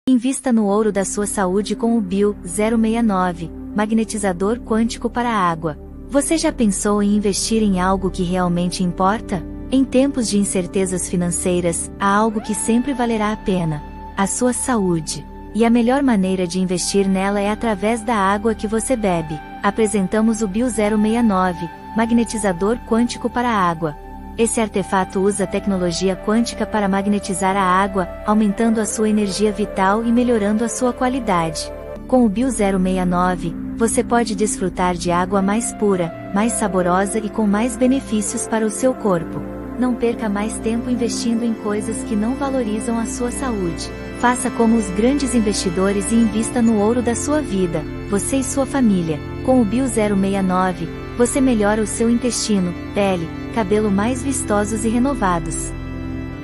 Invista no ouro da sua saúde com o Bio 069, magnetizador quântico para a água. Você já pensou em investir em algo que realmente importa? Em tempos de incertezas financeiras, há algo que sempre valerá a pena: a sua saúde. E a melhor maneira de investir nela é através da água que você bebe. Apresentamos o Bio 069, magnetizador quântico para a água. Esse artefato usa tecnologia quântica para magnetizar a água, aumentando a sua energia vital e melhorando a sua qualidade. Com o Bio 069, você pode desfrutar de água mais pura, mais saborosa e com mais benefícios para o seu corpo. Não perca mais tempo investindo em coisas que não valorizam a sua saúde. Faça como os grandes investidores e invista no ouro da sua vida, você e sua família. Com o Bio 069, você melhora o seu intestino, pele, cabelo mais vistosos e renovados.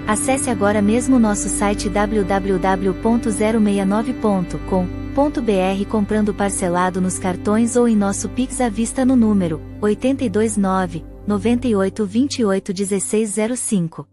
Acesse agora mesmo nosso site www.069.com.br comprando parcelado nos cartões ou em nosso Pix à vista no número 829 98 28 1605.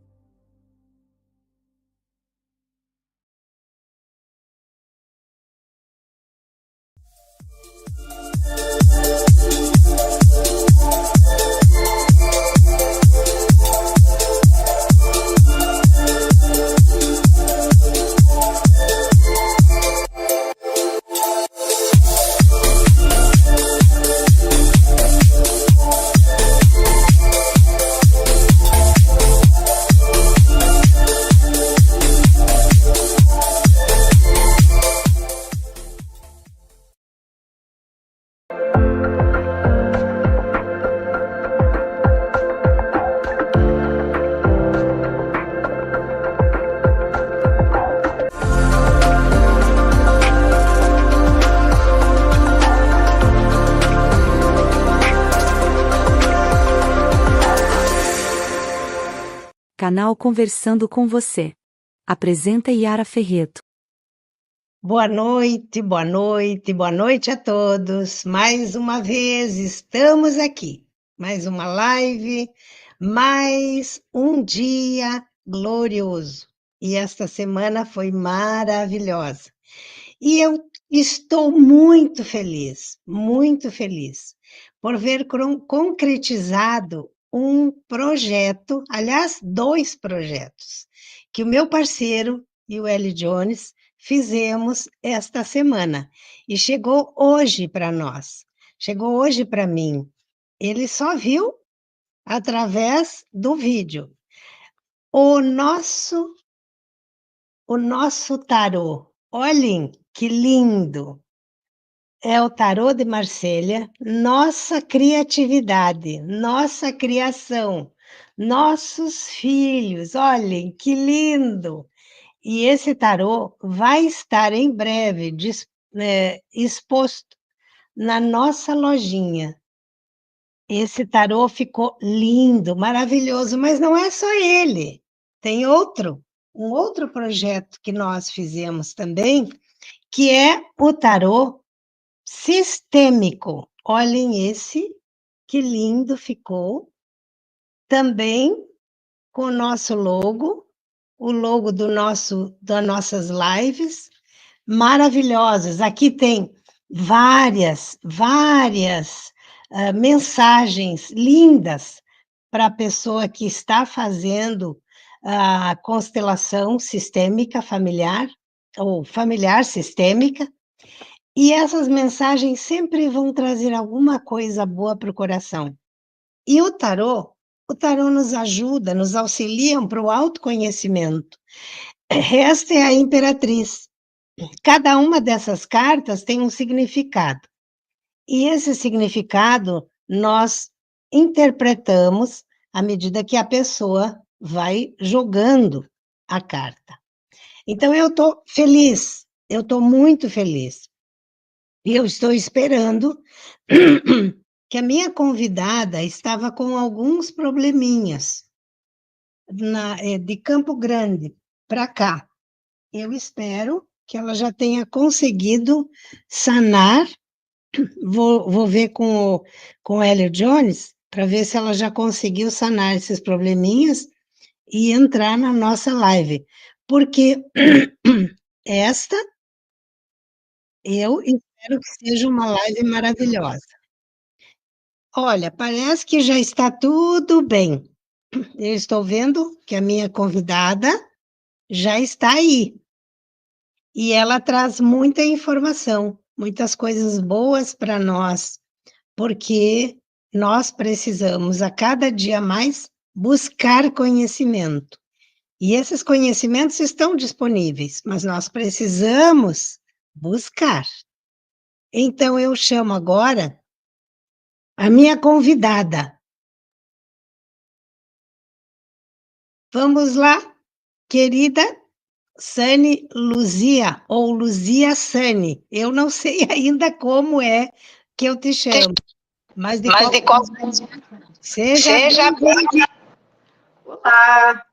Canal Conversando com Você. Apresenta Yara Ferreto. Boa noite, boa noite, boa noite a todos. Mais uma vez estamos aqui. Mais uma live, mais um dia glorioso. E esta semana foi maravilhosa. E eu estou muito feliz por ver concretizado um projeto, aliás, 2 projetos, que o meu parceiro e o L. Jones fizemos esta semana. E chegou hoje para nós, chegou hoje para mim. Ele só viu através do vídeo. O nosso tarô, olhem que lindo! É o tarô de Marselha, nossa criatividade, nossa criação, nossos filhos, olhem que lindo! E esse tarô vai estar em breve exposto na nossa lojinha. Esse tarô ficou lindo, maravilhoso, mas não é só ele. Tem um outro projeto que nós fizemos também, que é o tarô sistêmico. Olhem esse, que lindo ficou. Também com o nosso logo, o logo das nossas lives, maravilhosas. Aqui tem várias mensagens lindas para a pessoa que está fazendo a constelação sistêmica familiar, ou familiar sistêmica, e essas mensagens sempre vão trazer alguma coisa boa para o coração. E o tarô nos ajuda, nos auxilia para o autoconhecimento. Esta é a Imperatriz. Cada uma dessas cartas tem um significado. E esse significado nós interpretamos à medida que a pessoa vai jogando a carta. Então, eu estou feliz, eu estou muito feliz. E eu estou esperando que a minha convidada estava com alguns probleminhas de Campo Grande para cá. Eu espero que ela já tenha conseguido sanar. Vou ver com o Hélio Jones para ver se ela já conseguiu sanar esses probleminhas e entrar na nossa live. Porque esta Eu espero que seja uma live maravilhosa. Olha, parece que já está tudo bem. Eu estou vendo que a minha convidada já está aí. E ela traz muita informação, muitas coisas boas para nós, porque nós precisamos a cada dia mais buscar conhecimento. E esses conhecimentos estão disponíveis, mas nós precisamos buscar. Então eu chamo agora a minha convidada. Vamos lá, querida Sani Luzia, ou Luzia Sani. Eu não sei ainda como é que eu te chamo, mas de qualquer maneira, seja bem-vinda. Olá!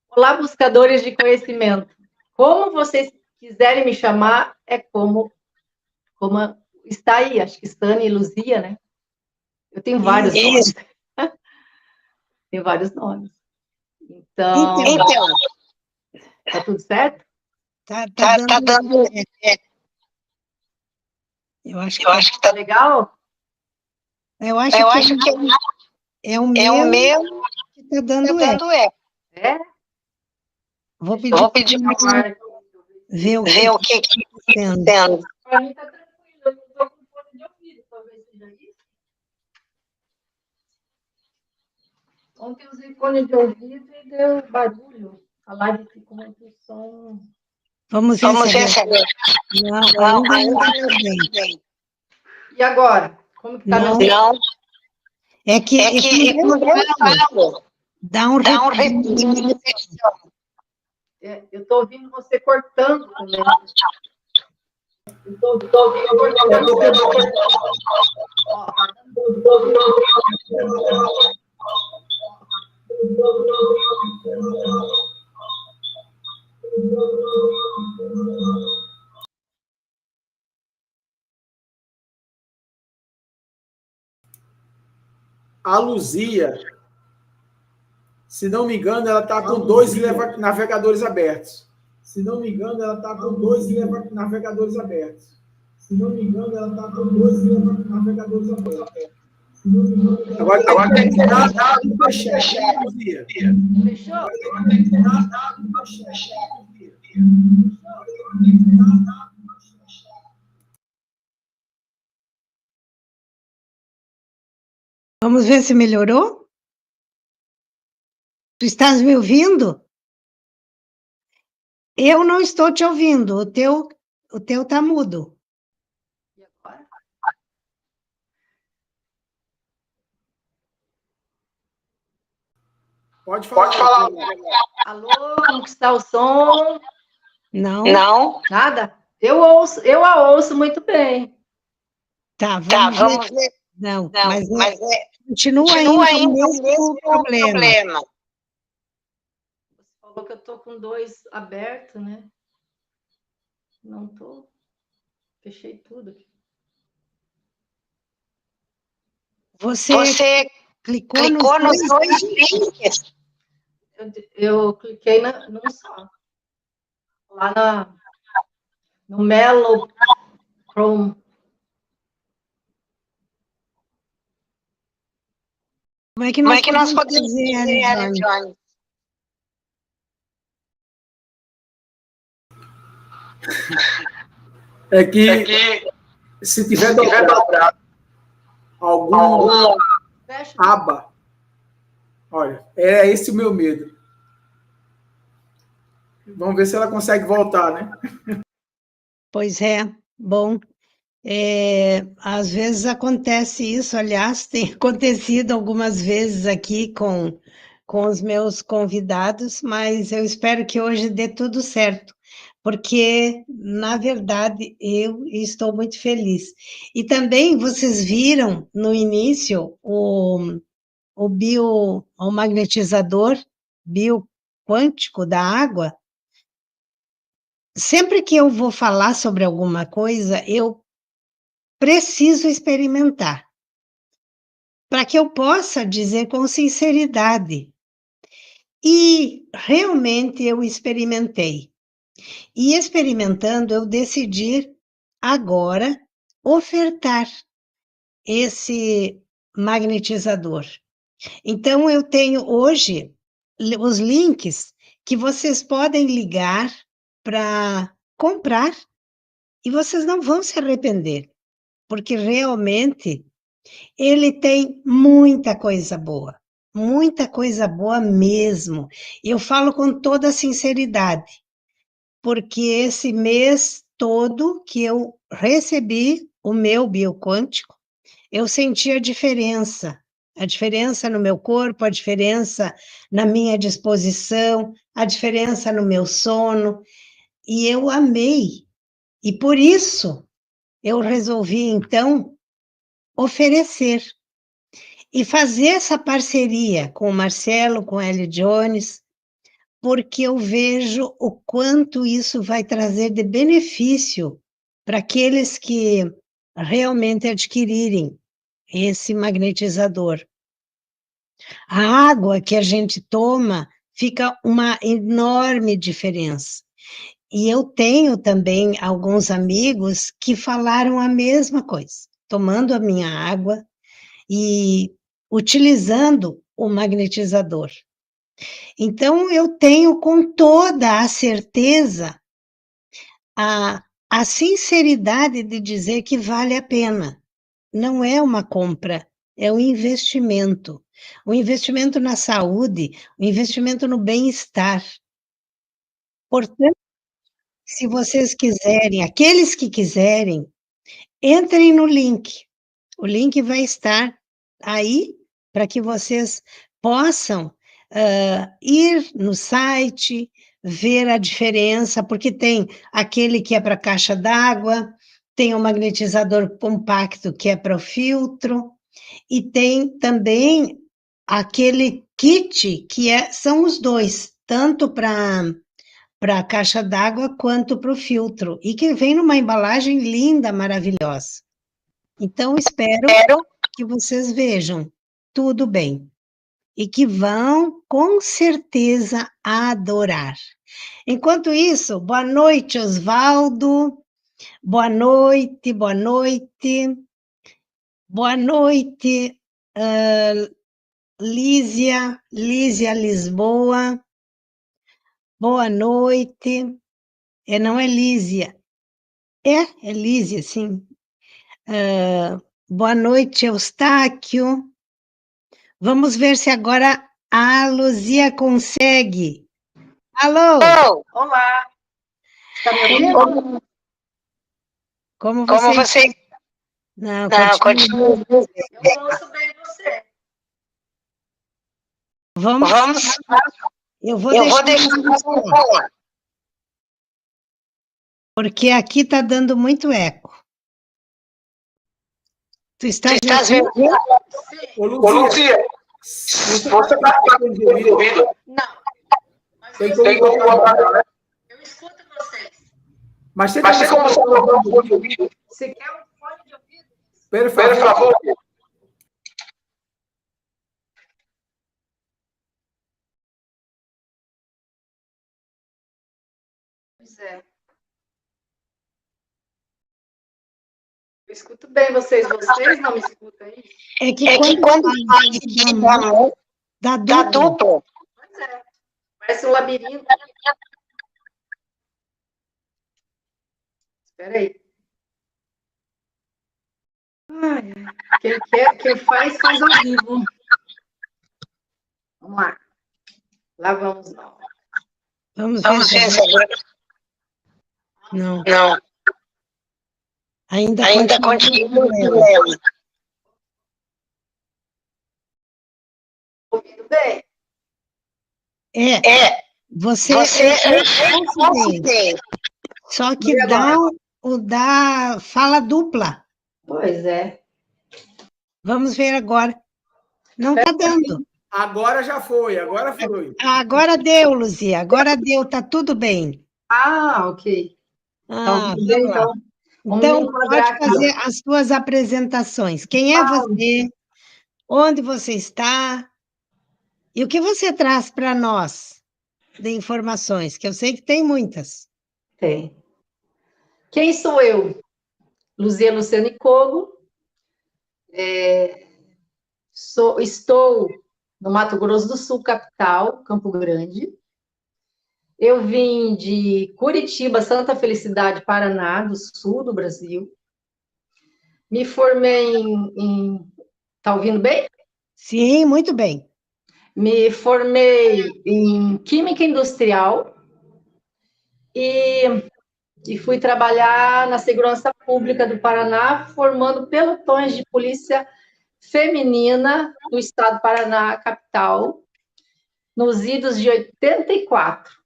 Olá, buscadores de conhecimento. Como vocês quiserem me chamar, é como está aí, acho que Sani e Luzia, né? Eu tenho vários nomes. Tenho vários nomes. Então, tá tudo certo? Tá dando. Eu acho que Tá legal? eu acho que é o meu que tá dando eco. É? Vou Deixa pedir eu para ver o que está acontecendo. Para mim tá tranquilo, eu não estou com fone de ouvido, talvez seja isso. Ontem eu usei fone de ouvido e deu barulho. A live ficou muito som. Vamos ver se agora. Não, ainda não bem. E agora? Como que tá Não. meu som? É que quando eu falo, dá um retorno. Eu estou ouvindo você cortando também. Eu estou ouvindo cortando. A Luzia, se não me engano, ela está com 2 navegadores abertos. Se não me engano, ela está com 2 navegadores abertos. Se não me engano, ela está com 2 navegadores abertos. Agora tem que encerrar dado para fechar, Luzia. Fechou? Agora tem que encerrar dado para fechar, Luzia. Vamos ver se melhorou? Tu estás me ouvindo? Eu não estou te ouvindo. O teu tá mudo. E agora? Pode falar. Alô, como que está o som? Não. Nada? Eu a ouço muito bem. Tá, vamos ver. Não, mas continua ainda o mesmo problema. Você falou que eu estou com 2 abertos, né? Não estou. Fechei tudo aqui. Você clicou nos dois links? Eu cliquei num só. Lá no Melo Chrome. Como é que nós podemos dizer, Johnny? É que se tiver dobrado alguma aba, olha, é esse o meu medo. Vamos ver se ela consegue voltar, né? Pois é, bom. Às vezes acontece isso, aliás, tem acontecido algumas vezes aqui com os meus convidados, mas eu espero que hoje dê tudo certo, porque, na verdade, eu estou muito feliz. E também vocês viram no início o magnetizador bioquântico da água. Sempre que eu vou falar sobre alguma coisa, eu preciso experimentar, para que eu possa dizer com sinceridade. E realmente eu experimentei. E experimentando, eu decidi agora ofertar esse magnetizador. Então, eu tenho hoje os links que vocês podem ligar para comprar e vocês não vão se arrepender, porque realmente ele tem muita coisa boa mesmo. E eu falo com toda sinceridade, porque esse mês todo que eu recebi o meu bioquântico, eu senti a diferença no meu corpo, a diferença na minha disposição, a diferença no meu sono, e eu amei. E por isso eu resolvi, então, oferecer e fazer essa parceria com o Marcelo, com a Ellie Jones, porque eu vejo o quanto isso vai trazer de benefício para aqueles que realmente adquirirem esse magnetizador. A água que a gente toma fica uma enorme diferença. E eu tenho também alguns amigos que falaram a mesma coisa, tomando a minha água e utilizando o magnetizador. Então, eu tenho com toda a certeza a sinceridade de dizer que vale a pena. Não é uma compra, é um investimento. O investimento na saúde, o investimento no bem-estar. Portanto, se vocês quiserem, aqueles que quiserem, entrem no link. O link vai estar aí para que vocês possam ir no site, ver a diferença, porque tem aquele que é para a caixa d'água, tem o magnetizador compacto que é para o filtro, e tem também aquele kit que são os dois, tanto para a caixa d'água quanto para o filtro, e que vem numa embalagem linda, maravilhosa. Então, espero que vocês vejam tudo bem e que vão, com certeza, adorar. Enquanto isso, boa noite, Osvaldo, boa noite, boa noite, boa noite, Lísia Lisboa, boa noite, não é Lísia, é Lísia, sim. Boa noite, Eustáquio. Vamos ver se agora a Luzia consegue. Alô? Olá! Está me ouvindo? Como você... Não, continua. Eu ouço bem você. Vamos. Eu vou deixar você falar. Porque aqui está dando muito eco. Tu estás me ouvindo? Ô, Luzia, você está me ouvindo? Não. Tem como botar, Eu escuto vocês. Mas tem como você colocar um fone de ouvido? Você quer um fone de ouvido? Por favor. Pois é. Eu escuto bem vocês não me escutam aí? É que quando fala dá duplo. Pois é. Parece um labirinto. Espera aí. Quem faz ao vivo. Vamos lá. Lá vamos nós. Vamos ver se agora... Não. Ainda continua. Ouvindo bem? Você bem. Só que dá fala dupla. Pois é. Vamos ver agora. Não está dando. Agora já foi, agora foi. Agora deu, Luzia, agora deu, tá tudo bem. Ok. Então, pode fazer as suas apresentações. Quem é você? Onde você está? E o que você traz para nós de informações? Que eu sei que tem muitas. Tem. Quem sou eu? Luzia Luciane Cogo. Estou no Mato Grosso do Sul, capital, Campo Grande. Eu vim de Curitiba, Santa Felicidade, Paraná, do sul do Brasil. Me formei Tá ouvindo bem? Sim, muito bem. Me formei em Química Industrial e fui trabalhar na Segurança Pública do Paraná, formando pelotões de polícia feminina do estado do Paraná, capital, nos idos de 84.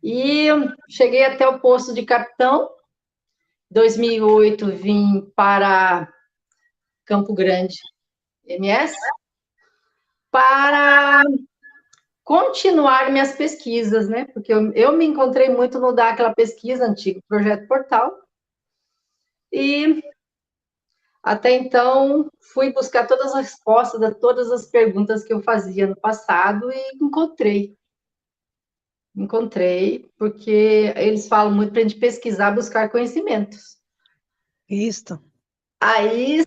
E cheguei até o posto de capitão. Em 2008, vim para Campo Grande, MS, para continuar minhas pesquisas, né? Porque eu me encontrei muito no dar aquela pesquisa, antigo Projeto Portal, e até então fui buscar todas as respostas a todas as perguntas que eu fazia no passado e encontrei, porque eles falam muito para a gente pesquisar, buscar conhecimentos. Isso. Aí,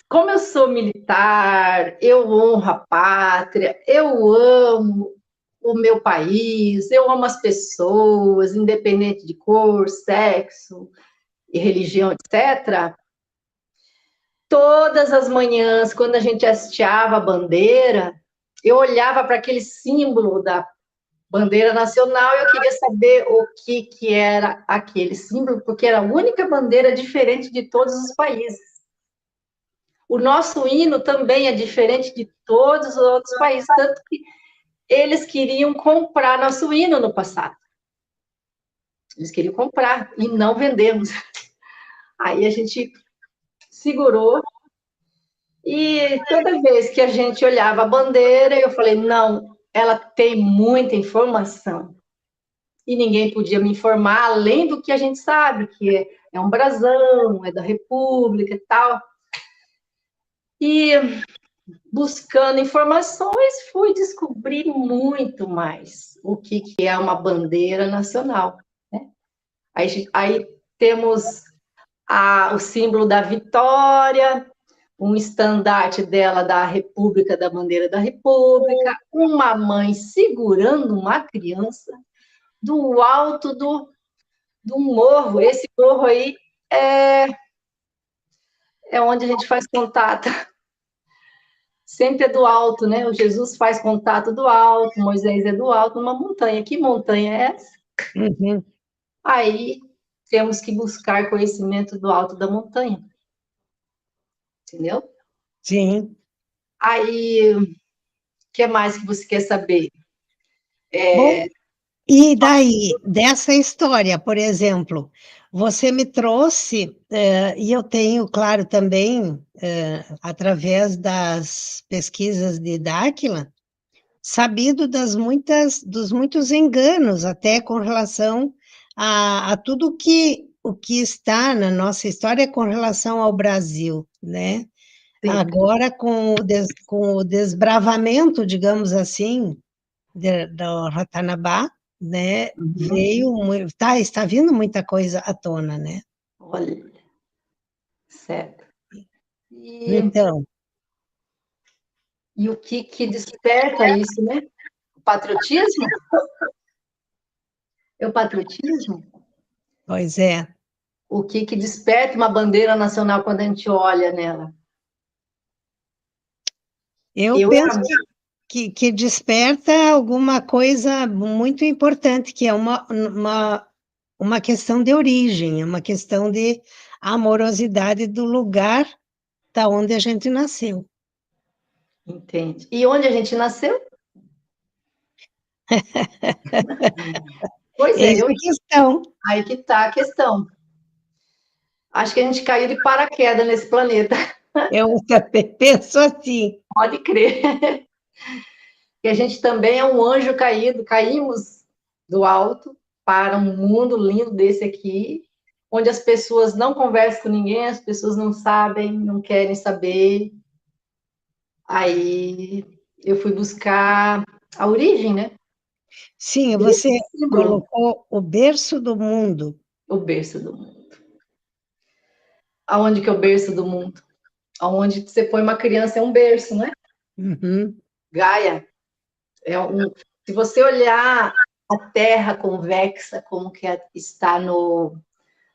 como eu sou militar, eu honro a pátria, eu amo o meu país, eu amo as pessoas, independente de cor, sexo e religião, etc. Todas as manhãs, quando a gente hasteava a bandeira, eu olhava para aquele símbolo da bandeira nacional e eu queria saber o que era aquele símbolo, porque era a única bandeira diferente de todos os países. O nosso hino também é diferente de todos os outros países, tanto que eles queriam comprar nosso hino no passado. Eles queriam comprar e não vendemos. Aí a gente segurou e toda vez que a gente olhava a bandeira, eu falei, não, ela tem muita informação. E ninguém podia me informar além do que a gente sabe, que é um brasão, é da República e tal. E buscando informações, fui descobrir muito mais o que é uma bandeira nacional. Né? Aí temos o símbolo da vitória, um estandarte dela da República, da bandeira da República, uma mãe segurando uma criança do alto do morro. Esse morro aí é onde a gente faz contato. Sempre é do alto, né? O Jesus faz contato do alto, Moisés é do alto, numa montanha. Que montanha é essa? Uhum. Aí temos que buscar conhecimento do alto da montanha. Entendeu? Sim. Aí, o que mais que você quer saber? Bom, e daí, dessa história, por exemplo, você me trouxe, e eu tenho, claro, também, através das pesquisas de Dáquila, sabido dos muitos enganos, até com relação a tudo o que está na nossa história com relação ao Brasil, né? Sim. Agora, com o desbravamento, digamos assim, do Ratanabá, né, está vindo muita coisa à tona, né? Olha, certo. Então, E o que desperta isso, né? O patriotismo? É o patriotismo? pois é, O que desperta uma bandeira nacional quando a gente olha nela? eu penso que desperta alguma coisa muito importante, que é uma questão de origem, uma questão de amorosidade do lugar da onde a gente nasceu. Entende? E onde a gente nasceu? Pois é, Eis a questão. aí que está a questão. Acho que a gente caiu de paraquedas nesse planeta. Eu também penso assim. Pode crer. Que a gente também é um anjo caído, caímos do alto para um mundo lindo desse aqui, onde as pessoas não conversam com ninguém, as pessoas não sabem, não querem saber. Aí eu fui buscar a origem, né? Sim, Esse você símbolo, colocou o berço do mundo. o berço do mundo. Aonde que é o berço do mundo? Aonde você põe uma criança é um berço, né? Uhum. Gaia se você olhar a Terra convexa, como que está no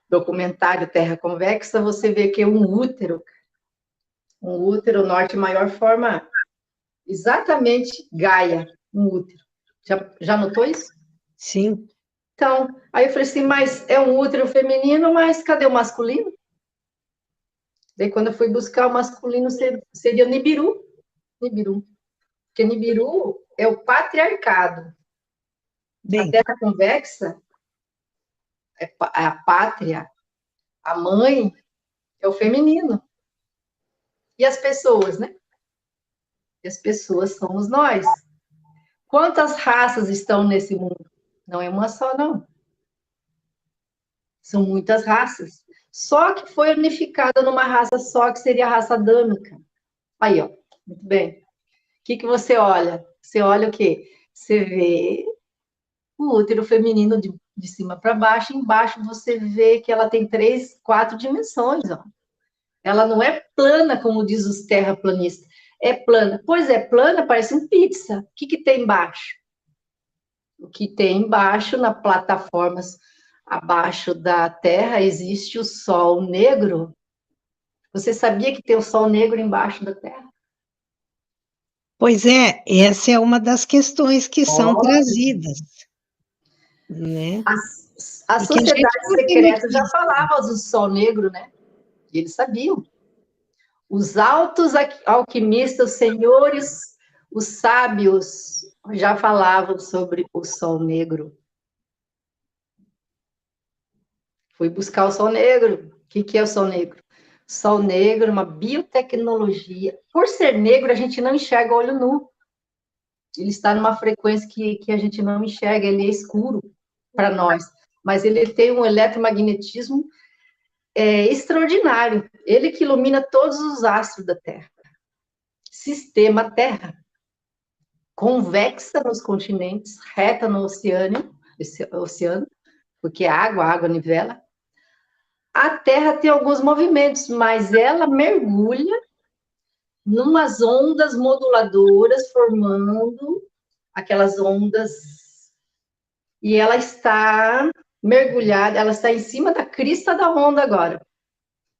documentário Terra Convexa, você vê que é um útero norte maior forma exatamente Gaia, um útero. Já notou isso? Sim. Então, aí eu falei assim, mas é um útero feminino, mas cadê o masculino? Daí quando eu fui buscar o masculino, seria Nibiru. Nibiru. Porque Nibiru é o patriarcado. A Bem, Terra convexa é a pátria, a mãe é o feminino. E as pessoas, né? E as pessoas somos nós. Quantas raças estão nesse mundo? Não é uma só, não. São muitas raças. Só que foi unificada numa raça só, que seria a raça adâmica. Aí, ó. Muito bem. O que você olha? Você olha o quê? Você vê o útero feminino de cima para baixo. Embaixo você vê que ela tem 3, 4 dimensões, ó. Ela não é plana, como diz os terraplanistas. É plana. Pois é, plana, parece um pizza. O que tem embaixo? O que tem embaixo, na plataformas abaixo da Terra, existe o Sol negro. Você sabia que tem o Sol negro embaixo da Terra? pois é, essa é uma das questões que são trazidas, né? A E que a gente sociedade não tem secreta já notícia. falava do Sol negro, né? E eles sabiam. Os altos alquimistas, os senhores, os sábios já falavam sobre o Sol negro. Fui buscar o Sol negro. O que é o Sol negro? Sol negro, uma biotecnologia. Por ser negro, a gente não enxerga olho nu. Ele está numa frequência que a gente não enxerga, ele é escuro para nós. Mas ele tem um eletromagnetismo extraordinário. Ele que ilumina todos os astros da Terra. Sistema Terra. Convexa nos continentes, reta no oceano, porque a água nivela. A Terra tem alguns movimentos, mas ela mergulha numas ondas moduladoras, formando aquelas ondas, e ela está mergulhada, ela está em cima da crista da onda agora.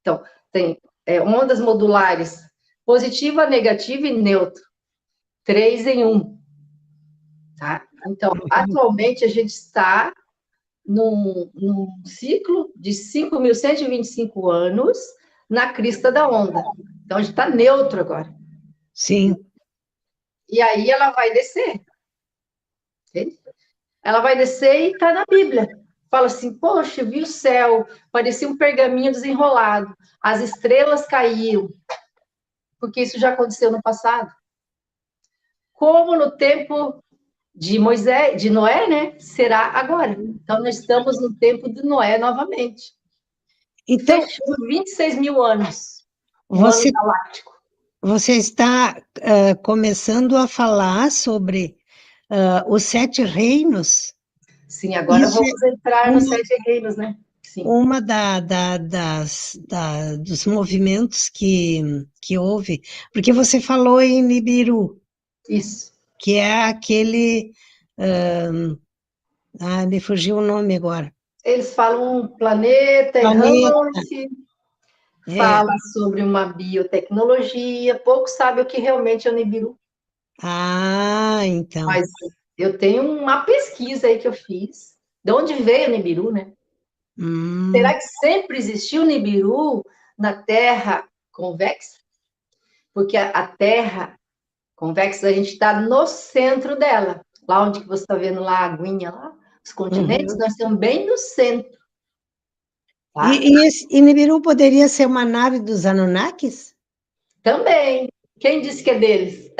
Então, tem ondas modulares, positiva, negativa e neutro. 3 em 1. Tá? Então, atualmente a gente está num ciclo de 5.125 anos na crista da onda. Então, a gente está neutro agora. Sim. E aí ela vai descer. Entende? Ela vai descer e está na Bíblia. Fala assim, poxa, vi o céu, parecia um pergaminho desenrolado. As estrelas caíam. Porque isso já aconteceu no passado. Como no tempo de Moisés, de Noé, né? Será agora. Então, nós estamos no tempo de Noé novamente. Então, Fechou 26 mil anos. Um ano você, galáctico. você está começando a falar sobre os 7 reinos. Sim, agora Isso vamos entrar nos uma, 7 reinos, né? Sim. uma dos movimentos que houve, porque você falou em Nibiru, Isso. que é aquele. Me fugiu o nome agora. Eles falam um planeta Planeta. errante, É. fala sobre uma biotecnologia, pouco sabe o que realmente é o Nibiru. Então. Mas eu tenho uma pesquisa aí que eu fiz. De onde veio o Nibiru, né? Será que sempre existiu o Nibiru na Terra convexa? Porque a Terra convexa, a gente está no centro dela. Lá onde que você está vendo lá a aguinha, lá, os continentes, nós estamos bem no centro. Tá? E Nibiru poderia ser uma nave dos Anunnakis? Também. Quem disse que é deles?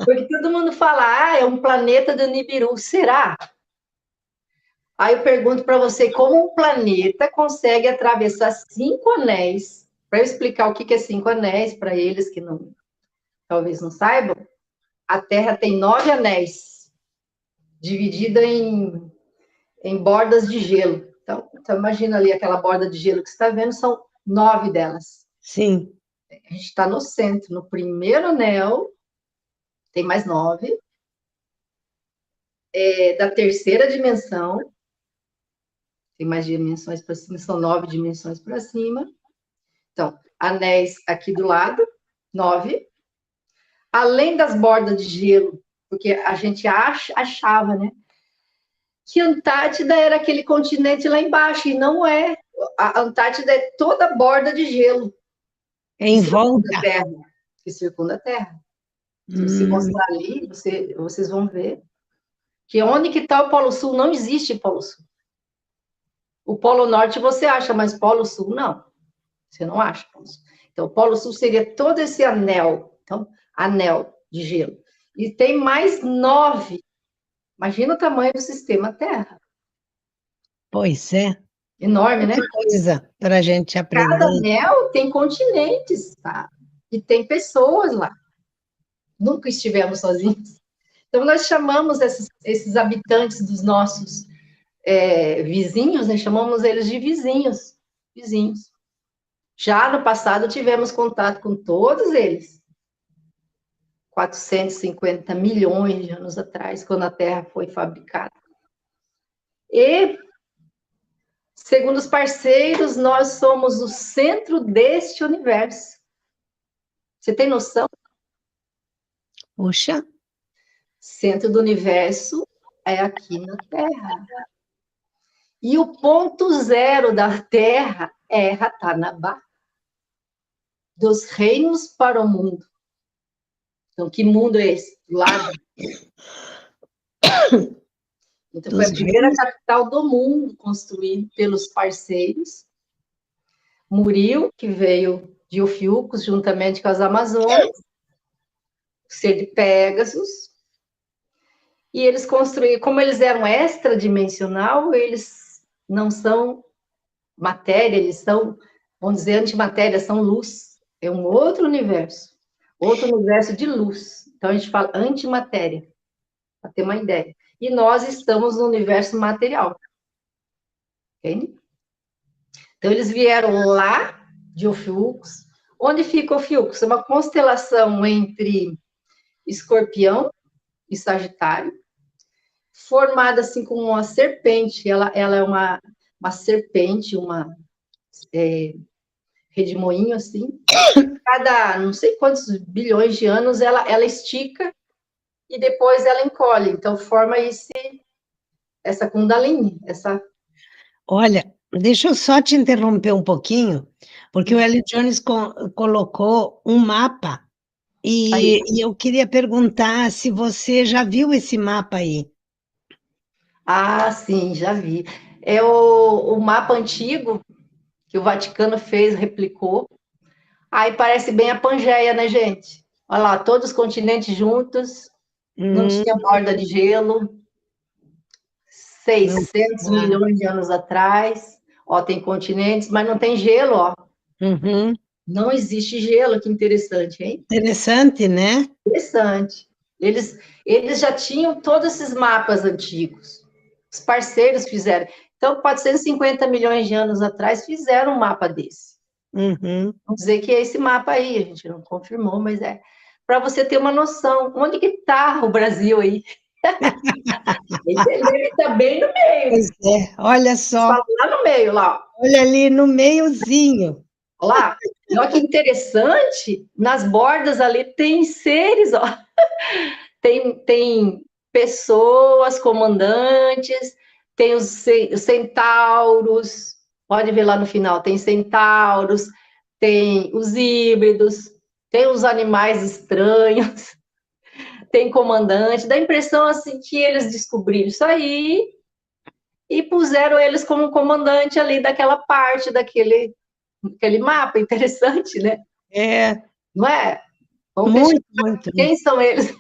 Porque todo mundo fala, é um planeta do Nibiru. Será? Aí eu pergunto para você, como um planeta consegue atravessar 5 anéis? Para eu explicar o que é 5 anéis para eles que não, talvez não saibam, a Terra tem 9 anéis, dividida em bordas de gelo. Então, imagina ali aquela borda de gelo que você está vendo, são 9 delas. Sim. A gente está no centro, no primeiro anel, tem mais 9. Da terceira dimensão, tem mais dimensões para cima, são 9 dimensões para cima. Então, anéis aqui do lado, 9. Além das bordas de gelo, porque a gente achava, né, que a Antártida era aquele continente lá embaixo, e não é. A Antártida é toda a borda de gelo. Em volta. Que circunda a Terra. Se você mostrar ali, vocês vão ver que onde que está o Polo Sul, não existe Polo Sul. O Polo Norte você acha, mas Polo Sul não. Você não acha. Então, o Polo Sul seria todo esse anel. Então, anel de gelo. E tem mais 9. Imagina o tamanho do sistema Terra. Pois é. Enorme, né? Coisa para a gente aprender. Cada anel tem continentes, tá? E tem pessoas lá. Nunca estivemos sozinhos. Então, nós chamamos esses habitantes dos nossos vizinhos, né? Chamamos eles de vizinhos. Vizinhos. Já no passado, tivemos contato com todos eles. 450 milhões de anos atrás, quando a Terra foi fabricada. E, segundo os parceiros, nós somos o centro deste universo. Você tem noção? Puxa. Centro do universo é aqui na Terra. E o ponto zero da Terra é Ratanabá. Dos reinos para o mundo. Então, que mundo é esse? Lá. Então, foi a primeira capital do mundo construída pelos parceiros. Muril, que veio de Ofiucos, juntamente com as Amazonas, o ser de Pégasus. E eles construíram, como eles eram extradimensional, eles não são matéria, eles são, vamos dizer, antimatéria, são luz. É um outro universo de luz. Então, a gente fala antimatéria, para ter uma ideia. E nós estamos no universo material. Entende? Então, eles vieram lá de Ofiucos. Onde fica Ofiucos? É uma constelação entre Escorpião e Sagitário, formada assim como uma serpente. Ela é uma serpente, redemoinho assim. Cada não sei quantos bilhões de anos ela estica e depois ela encolhe. Então, forma essa Kundalini, Olha, deixa eu só te interromper um pouquinho, porque o Ellie Jones colocou um mapa e eu queria perguntar se você já viu esse mapa aí. Ah, sim, já vi. É o mapa antigo que o Vaticano fez, replicou. Aí parece bem a Pangeia, né, gente? Olha lá, todos os continentes juntos, não tinha borda de gelo, 600 milhões de anos atrás. Ó, tem continentes, mas não tem gelo, ó. Uhum. Não existe gelo, que interessante, hein? Interessante, né? Interessante. Eles já tinham todos esses mapas antigos. Os parceiros fizeram. Então, 450 milhões de anos atrás, fizeram um mapa desse. Uhum. Vamos dizer que é esse mapa aí, a gente não confirmou, mas é para você ter uma noção. Onde que está o Brasil aí? Ele está bem no meio. Pois é, olha só. Lá no meio, lá. Olha ali no meiozinho. Olha lá. Olha que interessante, nas bordas ali tem seres, ó. Tem pessoas, comandantes, tem os centauros, pode ver lá no final, tem centauros, tem os híbridos, tem os animais estranhos, tem comandante, dá a impressão assim que eles descobriram isso aí e puseram eles como comandante ali daquela parte, daquele mapa, interessante, né? É. Não é? Vamos muito. Quem são eles?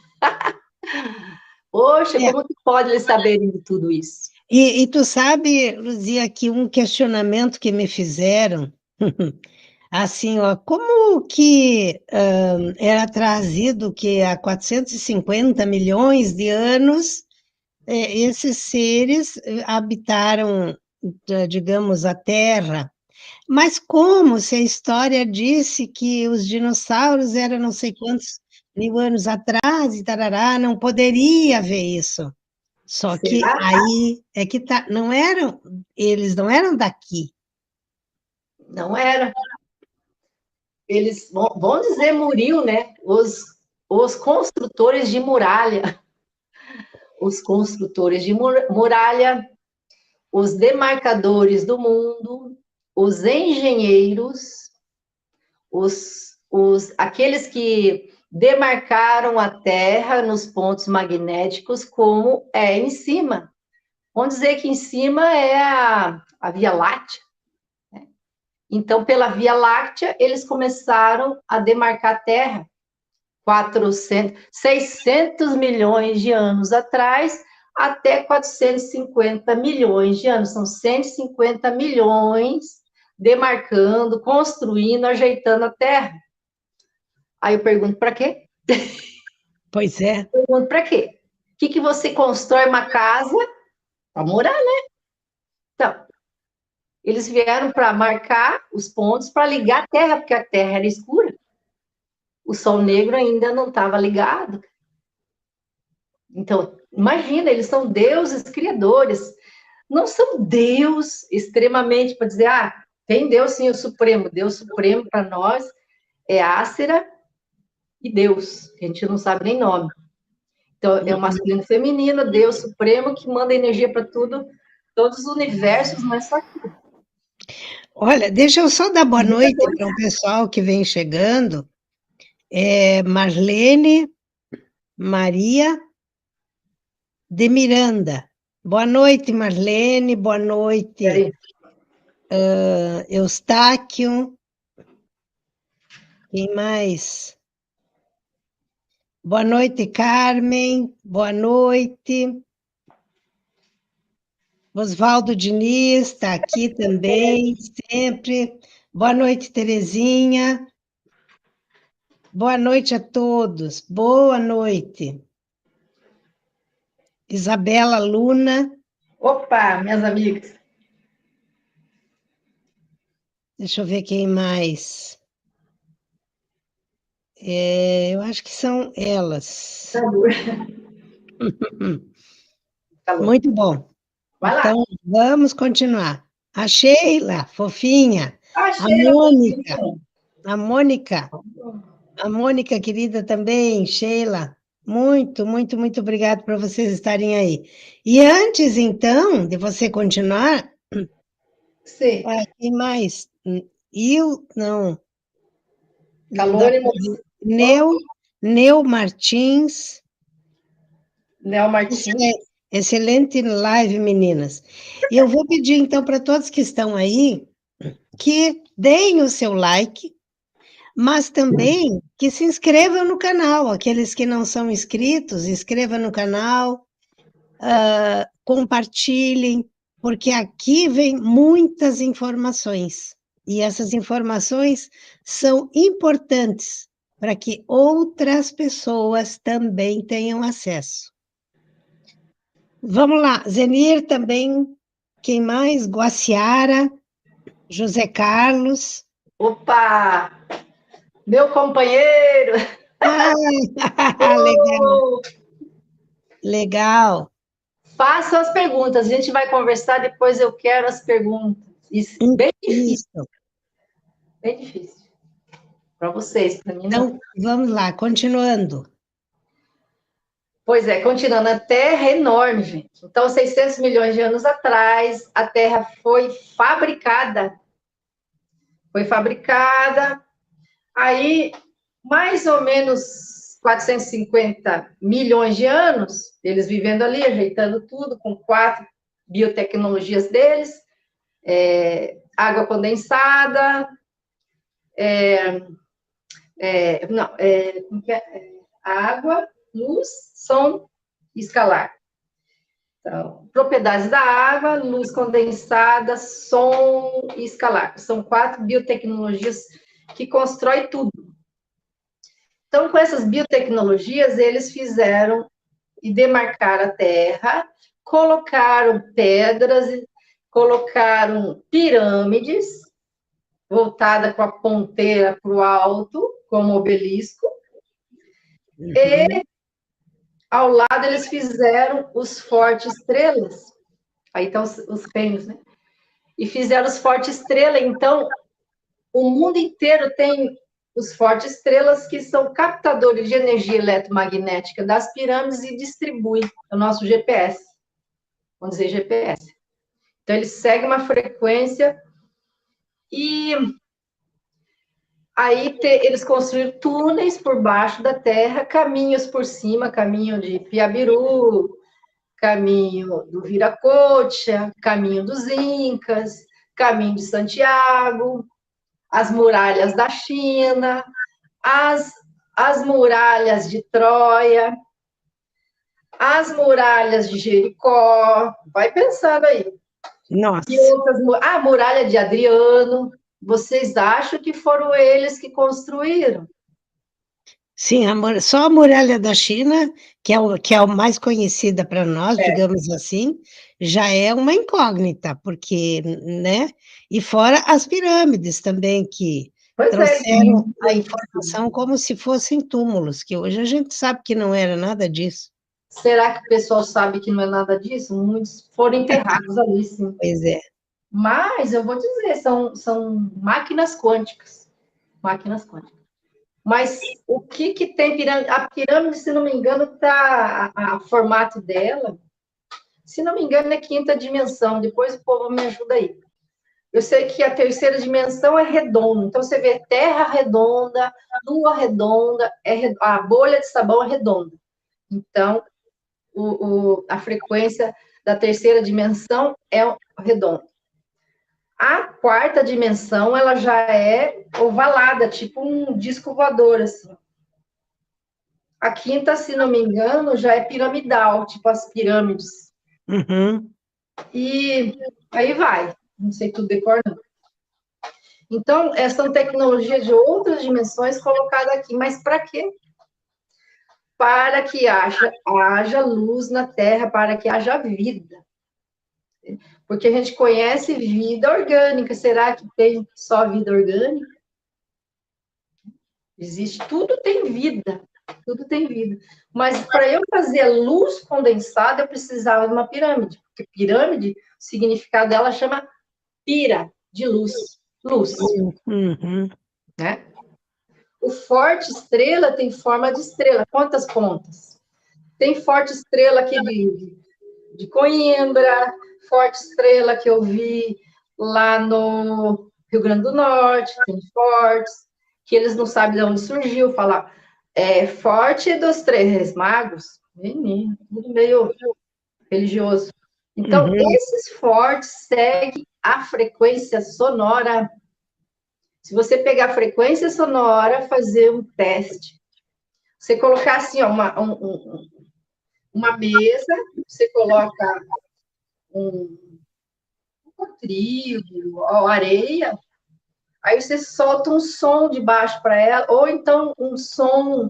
Poxa, como que pode eles saberem de tudo isso? E tu sabe, Luzia, que um questionamento que me fizeram, Assim, ó, como que era trazido que há 450 milhões de anos esses seres habitaram, digamos, a Terra. Mas como se a história disse que os dinossauros eram não sei quantos mil anos atrás e tarará, não poderia haver isso. Só que Será? aí é que tá, não eram, eles não eram daqui. Não era. Eles vão dizer Muril, né? Os construtores de muralha. Os construtores de muralha, os demarcadores do mundo, os engenheiros, aqueles que demarcaram a Terra nos pontos magnéticos, como é em cima. Vamos dizer que em cima é a Via Láctea. Né? Então, pela Via Láctea, eles começaram a demarcar a Terra. 600 milhões de anos atrás, até 450 milhões de anos. São 150 milhões demarcando, construindo, ajeitando a Terra. Aí eu pergunto, para quê? Pois é. Pergunto, para quê? O que você constrói uma casa? Para morar, né? Então, eles vieram para marcar os pontos para ligar a Terra, porque a Terra era escura. O Sol Negro ainda não estava ligado. Então, imagina, eles são deuses criadores. Não são Deus extremamente para dizer, tem Deus sim, o Supremo. Deus Supremo para nós é Ácera e Deus, que a gente não sabe nem nome. Então, é o masculino e feminino, Deus Supremo, que manda energia para tudo, todos os universos, não é só aqui. Olha, deixa eu só dar boa noite para o pessoal que vem chegando. Marlene Maria de Miranda. Boa noite, Marlene. Boa noite, Eustáquio. Quem mais? Boa noite, Carmen. Boa noite. Oswaldo Diniz está aqui também, sempre. Boa noite, Terezinha. Boa noite a todos. Boa noite. Isabela Luna. Opa, minhas amigas. Deixa eu ver quem mais. Eu acho que são elas. Muito bom. Vai lá. Então, vamos continuar. A Sheila, fofinha. A Mônica, querida também, Sheila. Muito, muito, muito obrigada por vocês estarem aí. E antes, então, de você continuar... Sim. Quem mais? Não. Calor Neu Martins. Neo Martins. Excelente live, meninas. E eu vou pedir, então, para todos que estão aí, que deem o seu like, mas também que se inscrevam no canal. Aqueles que não são inscritos, inscrevam no canal, compartilhem, porque aqui vem muitas informações. E essas informações são importantes para que outras pessoas também tenham acesso. Vamos lá, Zenir também, quem mais? Guaciara, José Carlos. Opa! Meu companheiro! Legal. Legal. Faça as perguntas, a gente vai conversar, depois eu quero as perguntas. Isso, bem difícil. Bem difícil. Para vocês, para mim não. Então, vamos lá, continuando. Pois é, continuando, a Terra é enorme, gente. Então, 600 milhões de anos atrás, a Terra foi fabricada. Aí, mais ou menos 450 milhões de anos, eles vivendo ali, ajeitando tudo, com 4 biotecnologias deles, água condensada, água, luz, som e escalar. Então, propriedades da água, luz condensada, som e escalar. São 4 biotecnologias que constrói tudo. Então, com essas biotecnologias, eles fizeram e demarcaram a Terra, colocaram pedras, colocaram pirâmides, voltada com a ponteira para o alto, como obelisco, e ao lado eles fizeram os fortes estrelas, aí estão os reinos, né? E fizeram os fortes estrelas, então o mundo inteiro tem os fortes estrelas, que são captadores de energia eletromagnética das pirâmides e distribui o nosso GPS, vamos dizer GPS. Então eles seguem uma frequência e aí eles construíram túneis por baixo da terra, caminhos por cima, caminho de Piabiru, caminho do Viracocha, caminho dos Incas, caminho de Santiago, as muralhas da China, as muralhas de Troia, as muralhas de Jericó, vai pensando aí. Nossa. E outras, a muralha de Adriano. Vocês acham que foram eles que construíram? Sim, só a muralha da China, que é o mais conhecida para nós, digamos assim, já é uma incógnita, porque, né? E fora as pirâmides também, que trouxeram a informação como se fossem túmulos, que hoje a gente sabe que não era nada disso. Será que o pessoal sabe que não é nada disso? Muitos foram enterrados ali, sim. Pois é. Mas, eu vou dizer, são máquinas quânticas. Máquinas quânticas. Mas o que tem pirâmide? A pirâmide, se não me engano, o formato dela, se não me engano, é 5ª dimensão. Depois o povo me ajuda aí. Eu sei que a 3ª dimensão é redonda. Então, você vê terra redonda, lua redonda, a bolha de sabão é redonda. Então, a frequência da 3ª dimensão é redonda. A 4ª dimensão, ela já é ovalada, tipo um disco voador, assim. A 5ª, se não me engano, já é piramidal, tipo as pirâmides. E aí vai. Não sei tudo decor, não. Então, são tecnologias de outras dimensões colocadas aqui. Mas para quê? Para que haja luz na Terra, para que haja vida. Porque a gente conhece vida orgânica. Será que tem só vida orgânica? Existe, tudo tem vida. Tudo tem vida. Mas para eu fazer luz condensada, eu precisava de uma pirâmide. Porque pirâmide, o significado dela chama pira, de luz. Luz. Né? O forte estrela tem forma de estrela. Quantas pontas? Tem forte estrela aqui de Coimbra, forte estrela que eu vi lá no Rio Grande do Norte, tem fortes, que eles não sabem de onde surgiu, falar forte dos Três Magos, menino, tudo meio religioso. Então, esses fortes seguem a frequência sonora. Se você pegar a frequência sonora, fazer um teste, você colocar assim, ó, uma mesa, você coloca um trigo, ou areia, aí você solta um som de baixo para ela, ou então um som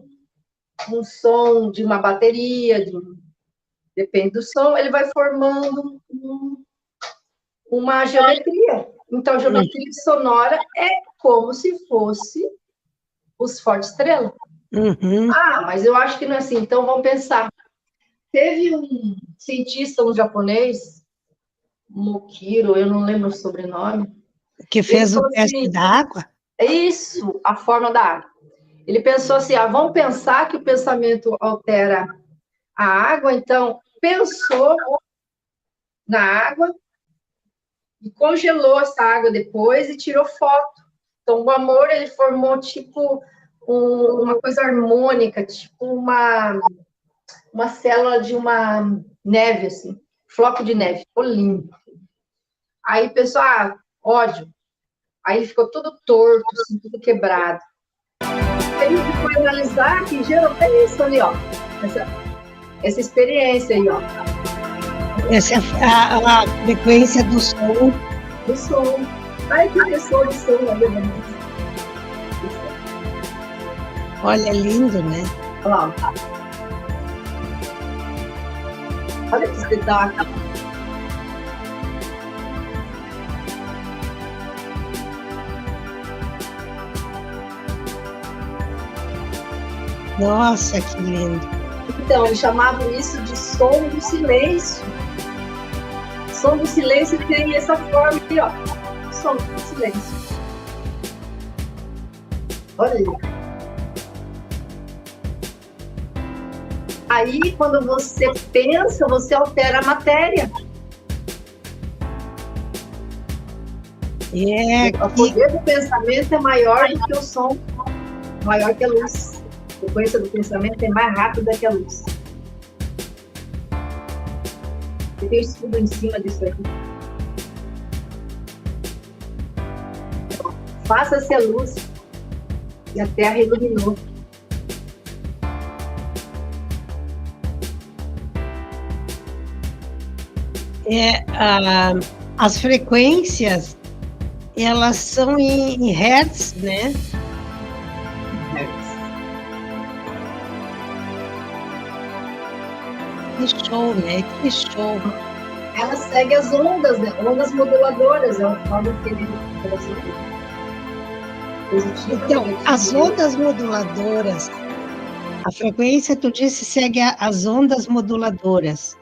de uma bateria, depende do som, ele vai formando uma geometria. Então, a geometria sonora é como se fosse os fortes estrelas. Mas eu acho que não é assim. Então, vamos pensar. Teve um cientista, um japonês, Mokiro, eu não lembro o sobrenome. Que fez o teste da água? Isso, a forma da água. Ele pensou assim, vamos pensar que o pensamento altera a água, então pensou na água e congelou essa água depois e tirou foto. Então, o amor, ele formou tipo uma coisa harmônica, tipo uma célula de uma neve, assim, floco de neve, ficou lindo. Aí pensou, ódio. Aí ficou tudo torto, assim, tudo quebrado. Aí ele foi analisar que gerou isso ali, ó. Essa experiência aí, ó. Essa é a frequência do som. Do som. Aí que pessoa de som, Olha, lindo, né? Olha lá. Olha que espetáculo. Nossa, que lindo. Então, eles chamavam isso de som do silêncio. Som do silêncio tem essa forma aqui, ó. Som do silêncio. Olha aí. Aí, quando você pensa, você altera a matéria. O poder do pensamento é maior do que o som, maior que a luz. A frequência do pensamento é mais rápida que a luz. Eu tenho estudo em cima disso aqui. Faça-se a luz e a Terra iluminou. As frequências, elas são em hertz, né? Que show, né? Que show. Ela segue as ondas, né? Ondas moduladoras, é uma forma que ele Então, as ondas moduladoras, a frequência, tu disse, segue as ondas moduladoras.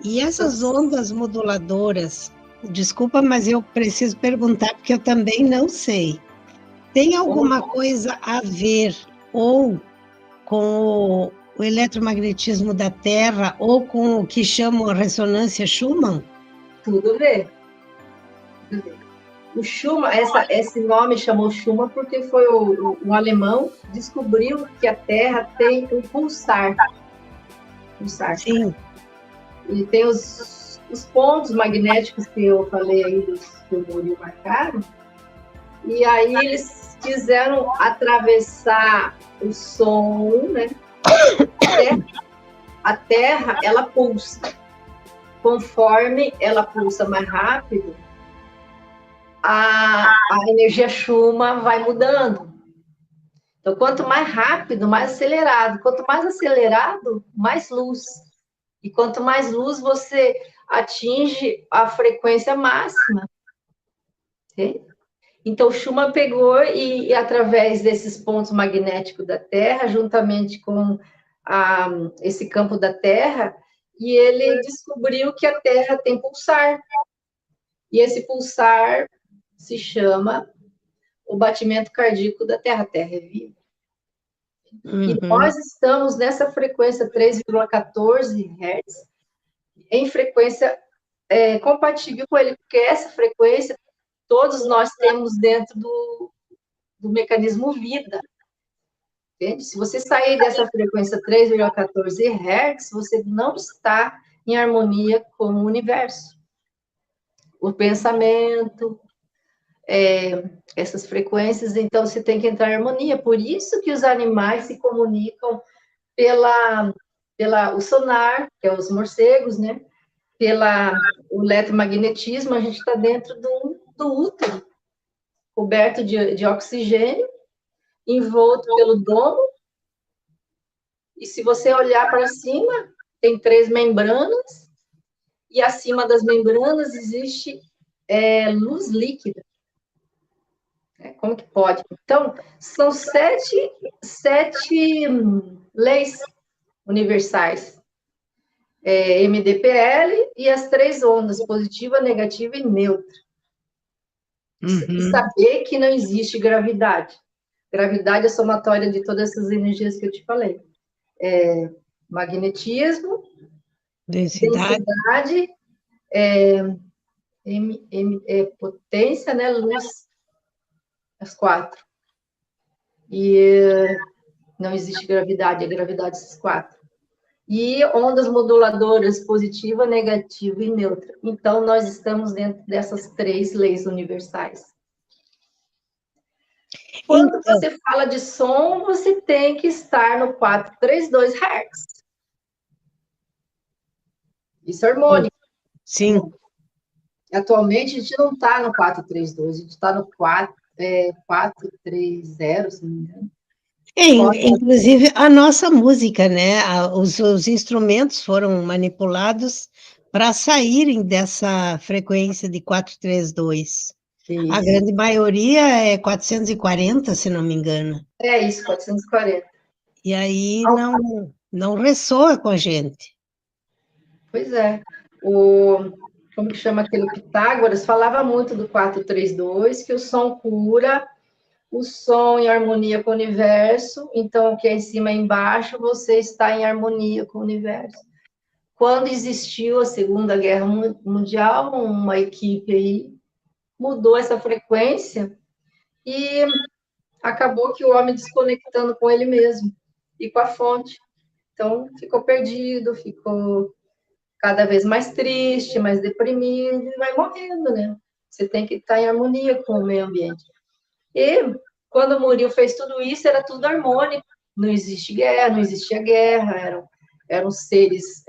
E essas ondas moduladoras, desculpa, mas eu preciso perguntar, porque eu também não sei. Tem alguma coisa a ver ou com o eletromagnetismo da Terra ou com o que chamam a ressonância Schumann? Tudo a ver. O Schumann, esse nome chamou Schumann porque foi um alemão que descobriu que a Terra tem um pulsar. Sim. E tem os pontos magnéticos que eu falei aí, que o Murilo marcaram. E aí eles quiseram atravessar o som, né? A Terra, ela pulsa. Conforme ela pulsa mais rápido, a energia Schumann vai mudando. Então, quanto mais rápido, mais acelerado. Quanto mais acelerado, mais luz. E quanto mais luz você atinge a frequência máxima. Okay? Então, Schumann pegou e através desses pontos magnéticos da Terra, juntamente com esse campo da Terra, e ele descobriu que a Terra tem pulsar. E esse pulsar se chama o batimento cardíaco da Terra. A Terra é viva. E nós estamos nessa frequência 3,14 Hz, em frequência compatível com ele, porque essa frequência todos nós temos dentro do mecanismo vida. Entende? Se você sair dessa frequência 3,14 Hz, você não está em harmonia com o universo. O pensamento, essas frequências, então você tem que entrar em harmonia. Por isso que os animais se comunicam pela o sonar, que é os morcegos, né? O eletromagnetismo, a gente está dentro do útero, coberto de oxigênio, envolto pelo domo, e se você olhar para cima, tem 3 membranas, e acima das membranas existe luz líquida. Como que pode? Então, são 7 leis universais. MDPL e as 3 ondas, positiva, negativa e neutra. E saber que não existe gravidade. Gravidade é a somatória de todas essas energias que eu te falei. Magnetismo, densidade, potência, né, luz, as 4. E não existe gravidade, a gravidade esses 4. E ondas moduladoras, positiva, negativa e neutra. Então, nós estamos dentro dessas 3 leis universais. Quando você fala de som, você tem que estar no 432 Hz. Isso é harmônico. Sim. Atualmente, a gente não está no 432, a gente está no 430, se não me engano. Inclusive a nossa música, né? Os instrumentos foram manipulados para saírem dessa frequência de 432. A Isso. grande maioria é 440, se não me engano. É isso, 440. E aí não ressoa com a gente. Pois é. Como que chama aquele Pitágoras? Falava muito do 432, que o som cura, o som em harmonia com o universo, então o que é em cima e embaixo, você está em harmonia com o universo. Quando existiu a Segunda Guerra Mundial, uma equipe aí mudou essa frequência e acabou que o homem desconectando com ele mesmo e com a fonte. Então, ficou perdido, ficou cada vez mais triste, mais deprimido e vai morrendo, né? Você tem que estar em harmonia com o meio ambiente. E quando o Murilo fez tudo isso, era tudo harmônico. Não existe guerra, não existia guerra, eram seres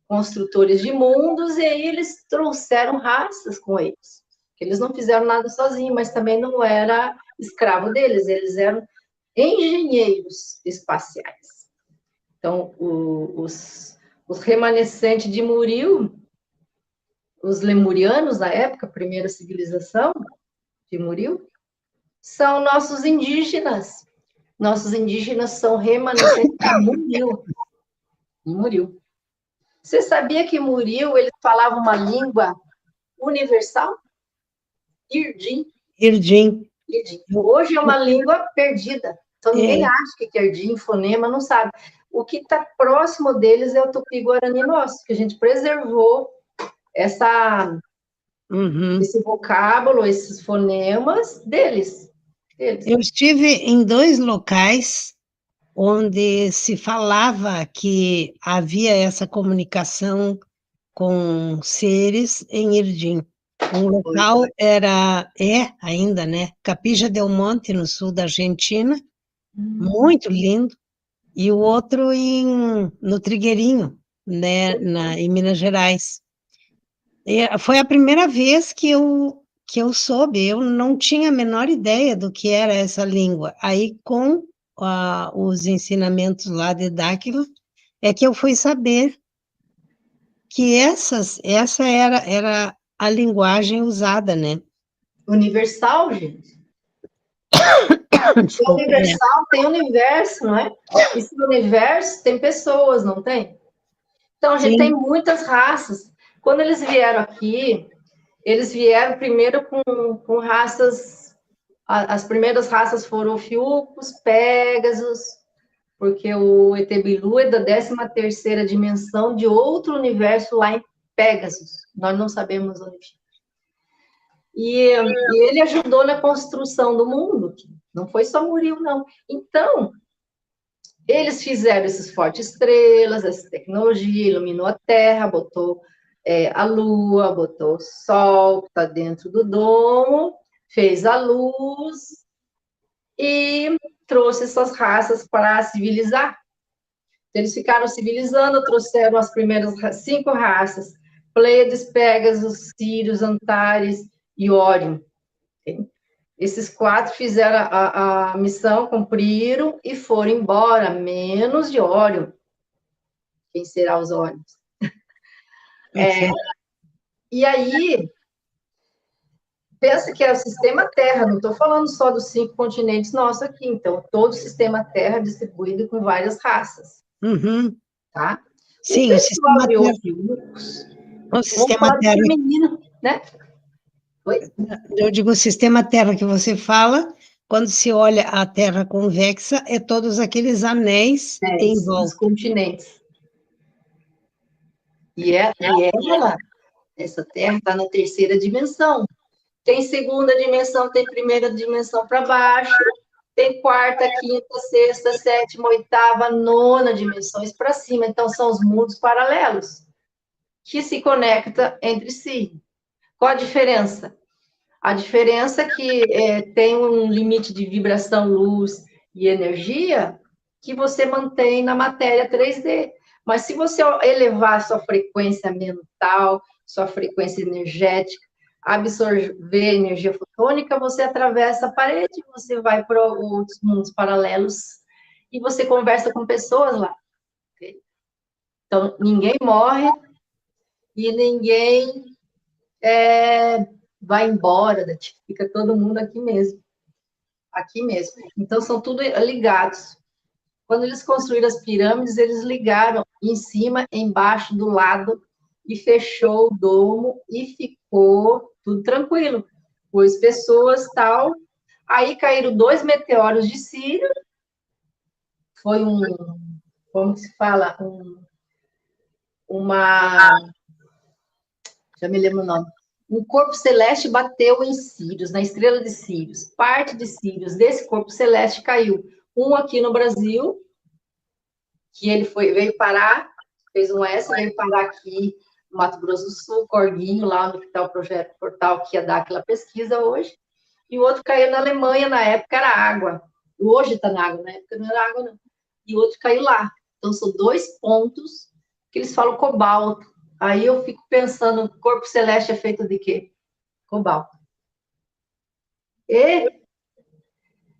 construtores de mundos, e aí eles trouxeram raças com eles. Eles não fizeram nada sozinhos, mas também não era escravo deles, eles eram engenheiros espaciais. Então, os remanescentes de Muril, os lemurianos na época, a primeira civilização de Muril, são nossos indígenas. Nossos indígenas são remanescentes de Muril. Muril. Você sabia que Muril, eles falavam uma língua universal? Irdim. Irdim. Hoje é uma língua perdida. Então, ninguém acha que é Irdim, fonema, não sabe. O que está próximo deles é o Tupi-Guarani nosso, que a gente preservou esse vocábulo, esses fonemas deles. Eu estive em 2 locais onde se falava que havia essa comunicação com seres em Irdim. Um local ainda, né? Capija del Monte, no sul da Argentina, muito lindo, e o outro no Trigueirinho, né? Em Minas Gerais. Foi a primeira vez que eu soube, eu não tinha a menor ideia do que era essa língua. Aí, com os ensinamentos lá de Dáquilo, é que eu fui saber que essa era a linguagem usada, né? Universal, gente. Universal tem universo, não é? E se o universo tem pessoas, não tem? Então, a gente tem muitas raças. Quando eles vieram aqui, eles vieram primeiro com raças. As primeiras raças foram Fiúcos, Pégasos, porque o ET Bilu é da 13ª dimensão de outro universo lá em Pégasus. Nós não sabemos onde fica. E ele ajudou na construção do mundo. Não foi só Murilo, não. Então, eles fizeram esses fortes estrelas, essa tecnologia, iluminou a Terra, botou a Lua, botou o Sol, que está dentro do domo, fez a luz e trouxe essas raças para civilizar. Eles ficaram civilizando, trouxeram as primeiras 5 raças, Pleiades, Pégasus, Sírios, Antares e Órion. Esses 4 fizeram a missão, cumpriram e foram embora, menos de Órion. Quem será os Órions? E aí, pensa que é o sistema Terra, não estou falando só dos 5 continentes nossos aqui, então, todo o sistema Terra distribuído com várias raças. Tá? Sim, o sistema Terra. O sistema Terra. Feminino, né? Oi? Eu digo o sistema Terra que você fala, quando se olha a Terra convexa, é todos aqueles anéis em volta. Os continentes. E ela, essa Terra está na 3ª dimensão. Tem 2ª dimensão, tem 1ª dimensão para baixo, tem 4ª, 5ª, 6ª, 7ª, 8ª, 9ª dimensões para cima. Então, são os mundos paralelos que se conectam entre si. Qual a diferença? A diferença é que tem um limite de vibração, luz e energia que você mantém na matéria 3D. Mas se você elevar sua frequência mental, sua frequência energética, absorver energia fotônica, você atravessa a parede, você vai para outros mundos paralelos e você conversa com pessoas lá. Okay? Então, ninguém morre e ninguém vai embora, fica todo mundo aqui mesmo. Aqui mesmo. Então, são tudo ligados. Quando eles construíram as pirâmides, eles ligaram em cima, embaixo, do lado, e fechou o domo, e ficou tudo tranquilo. Pôs pessoas, tal. Aí caíram 2 meteoros de Sírio. Foi como se fala? Já me lembro o nome. Um corpo celeste bateu em Sírios, na estrela de Sírios. Parte de Sírios, desse corpo celeste, caiu. Um aqui no Brasil, que ele veio parar, fez um S, veio parar aqui no Mato Grosso do Sul, Corguinho, lá onde está o projeto Portal, que ia dar aquela pesquisa hoje. E o outro caiu na Alemanha, na época era água. Hoje está na água, na época não era água, não. E o outro caiu lá. Então, são 2 pontos que eles falam cobalto. Aí eu fico pensando, o corpo celeste é feito de quê? Cobalto. E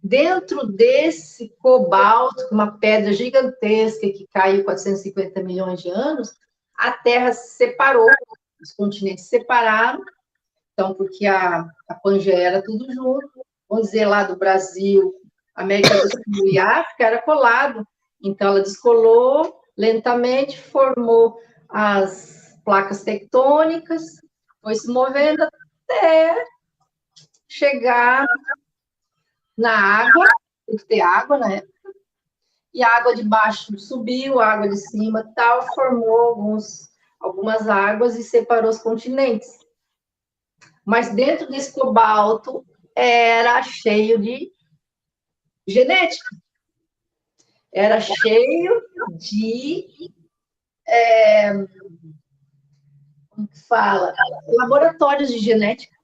dentro desse cobalto, uma pedra gigantesca que caiu 450 milhões de anos, a Terra se separou, os continentes se separaram, então, porque a Pangeia era tudo junto, vamos dizer, lá do Brasil, América do Sul e África era colado, então ela descolou lentamente, formou as placas tectônicas, foi se movendo até chegar na água, tem que ter água na época, e a água de baixo subiu, a água de cima tal, formou algumas águas e separou os continentes. Mas dentro desse cobalto era cheio de genética. Era cheio de como que fala? Laboratórios de genética.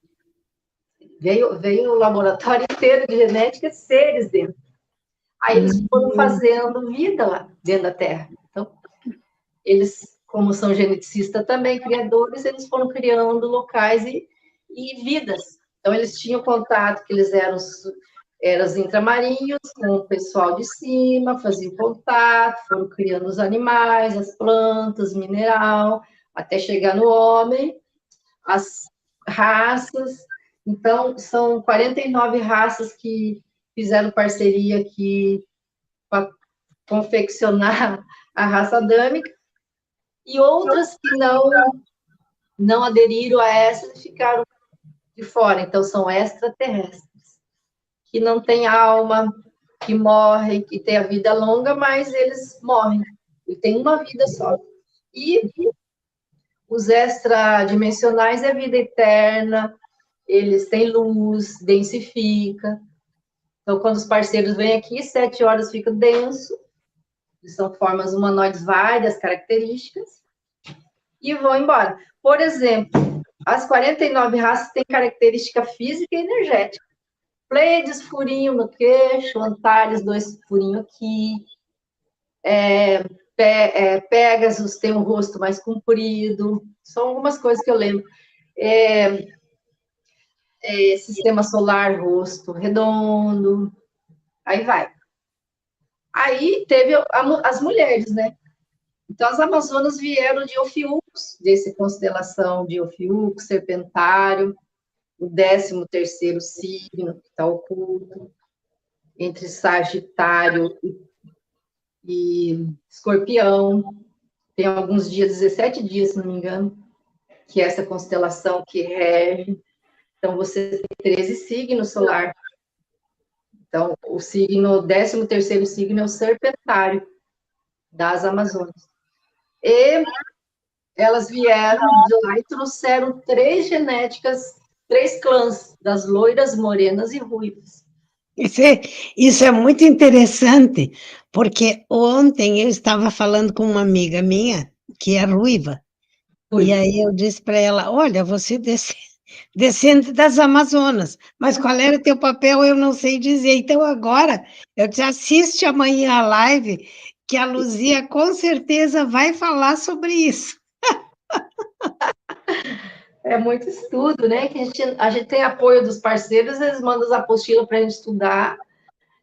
Veio o laboratório inteiro de genética, seres dentro. Aí eles foram fazendo vida lá dentro da Terra. Então, eles, como são geneticistas também, criadores, eles foram criando locais e vidas. Então, eles tinham contato, que eles eram os intramarinhos, com o pessoal de cima, faziam contato, foram criando os animais, as plantas, mineral, até chegar no homem, as raças. Então, são 49 raças que fizeram parceria aqui para confeccionar a raça adâmica, e outras que não aderiram a essa e ficaram de fora. Então, são extraterrestres, que não têm alma, que morrem, que têm a vida longa, mas eles morrem. E tem uma vida só. E os extradimensionais é vida eterna, eles têm luz, densifica. Então, quando os parceiros vêm aqui, 7 horas fica denso, são formas humanoides, várias características, e vão embora. Por exemplo, as 49 raças têm característica física e energética. Pleiades, furinho no queixo, Antares, 2 furinhos aqui, Pegasus tem um rosto mais comprido, são algumas coisas que eu lembro. Sistema solar, rosto redondo, aí vai. Aí teve as mulheres, né? Então, as Amazonas vieram de Ophiuchus, dessa constelação de Ophiuchus, Serpentário, o 13º signo, que está oculto, entre Sagitário e Escorpião. Tem alguns dias, 17 dias, se não me engano, que é essa constelação que rege. Então, você tem 13 signos solar. Então, o 13º signo é o Serpentário das Amazonas. E elas vieram de lá e trouxeram 3 genéticas, 3 clãs, das loiras, morenas e ruivas. Isso é muito interessante, porque ontem eu estava falando com uma amiga minha, que é ruiva, e aí eu disse para ela, olha, você descende das Amazonas, mas qual era o teu papel, eu não sei dizer. Então, agora, eu te assisto amanhã a live, que a Luzia com certeza vai falar sobre isso. É muito estudo, né? Que a gente tem apoio dos parceiros, eles mandam as apostilas para a gente estudar,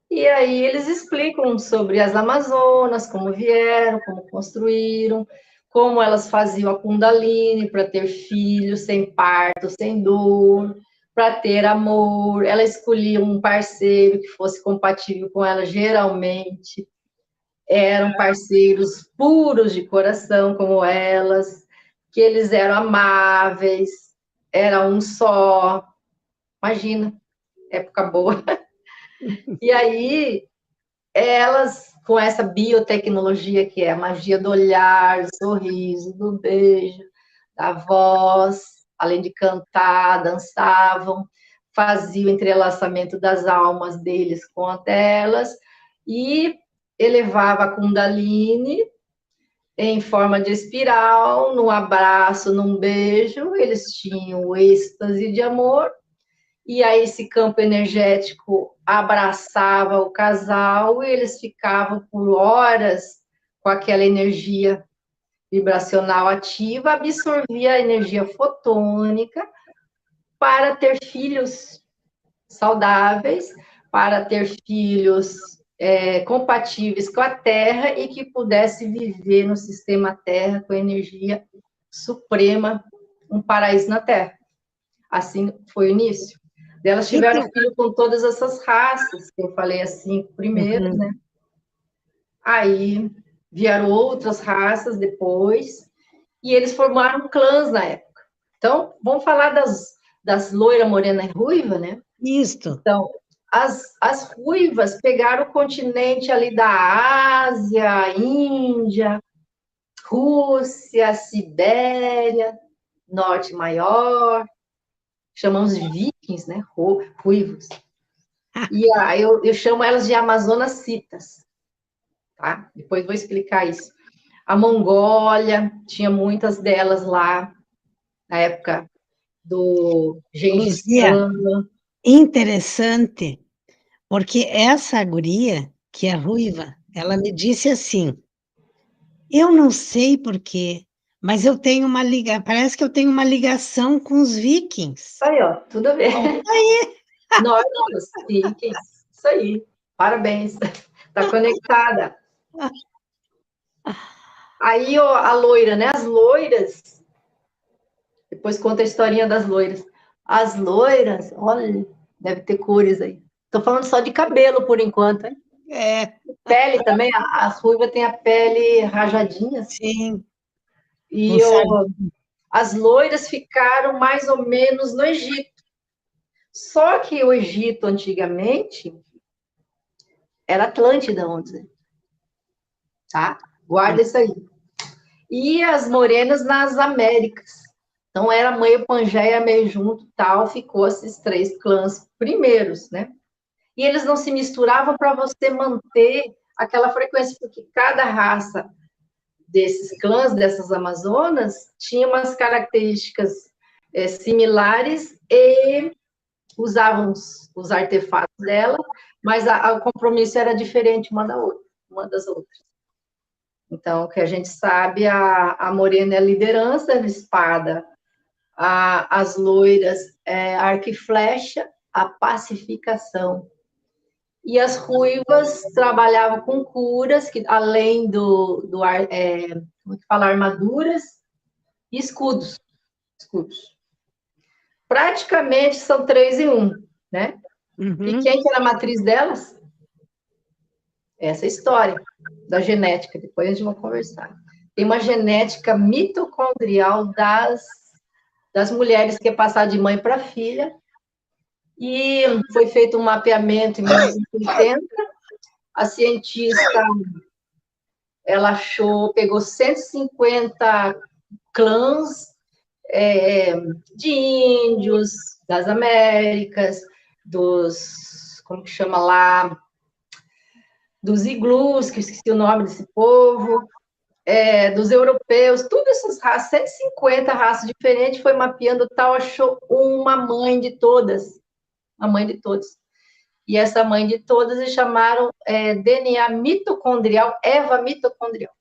e aí eles explicam sobre as Amazonas, como vieram, como construíram, como elas faziam a Kundalini para ter filhos sem parto, sem dor, para ter amor. Ela escolhia um parceiro que fosse compatível com ela, geralmente eram parceiros puros de coração, como elas, que eles eram amáveis, era um só. Imagina, época boa. E aí, elas, com essa biotecnologia, que é a magia do olhar, do sorriso, do beijo, da voz, além de cantar, dançavam, faziam o entrelaçamento das almas deles com a delas, e elevava a Kundalini em forma de espiral, num abraço, num beijo, eles tinham o êxtase de amor, e aí esse campo energético abraçava o casal e eles ficavam por horas com aquela energia vibracional ativa, absorvia a energia fotônica para ter filhos saudáveis, para ter filhos compatíveis com a Terra e que pudesse viver no sistema Terra com energia suprema, um paraíso na Terra. Assim foi o início. Elas tiveram filho com todas essas raças, que eu falei assim, primeiro, né? Aí vieram outras raças depois, e eles formaram clãs na época. Então, vamos falar das loira, morena e ruiva, né? Isso. Então, as ruivas pegaram o continente ali da Ásia, Índia, Rússia, Sibéria, Norte Maior, chamamos de vikings, né? Ruivos. E aí eu chamo elas de amazonacitas, tá? Depois vou explicar isso. A Mongólia, tinha muitas delas lá, na época do Gengis Khan. Interessante, porque essa guria, que é ruiva, ela me disse assim, eu não sei por quê, mas eu tenho parece que eu tenho uma ligação com os vikings. Aí, ó, tudo a ver. Aí. Nórdicos, vikings, isso aí, parabéns, tá conectada. Aí, ó, a loira, né, as loiras, depois conta a historinha das loiras. As loiras, olha, deve ter cores aí. Tô falando só de cabelo, por enquanto, hein? Pele também, as ruivas têm a pele rajadinha. Sim. E as loiras ficaram mais ou menos no Egito. Só que o Egito, antigamente, era Atlântida, vamos dizer. Tá? Guarda isso aí. E as morenas nas Américas. Então, era meio Pangeia, meio junto, tal, ficou esses 3 clãs primeiros, né? E eles não se misturavam para você manter aquela frequência, porque cada raça desses clãs, dessas Amazonas, tinha umas características similares e usavam os artefatos dela, mas o compromisso era diferente uma das outras. Então, o que a gente sabe, a morena é a liderança, a espada, as loiras é arco e flecha, a pacificação. E as ruivas trabalhavam com curas, que além como que fala, armaduras e escudos. Praticamente são 3 em 1, né? E quem que era a matriz delas? Essa história da genética, depois a gente vai conversar. Tem uma genética mitocondrial das mulheres que é passar de mãe para filha, e foi feito um mapeamento em 1980. A cientista, ela pegou 150 clãs de índios, das Américas, como que chama lá, dos iglus, que eu esqueci o nome desse povo, dos europeus, todas essas raças, 150 raças diferentes, foi mapeando tal, achou uma mãe de todas, a mãe de todos. E essa mãe de todas eles chamaram DNA mitocondrial, Eva mitocondrial.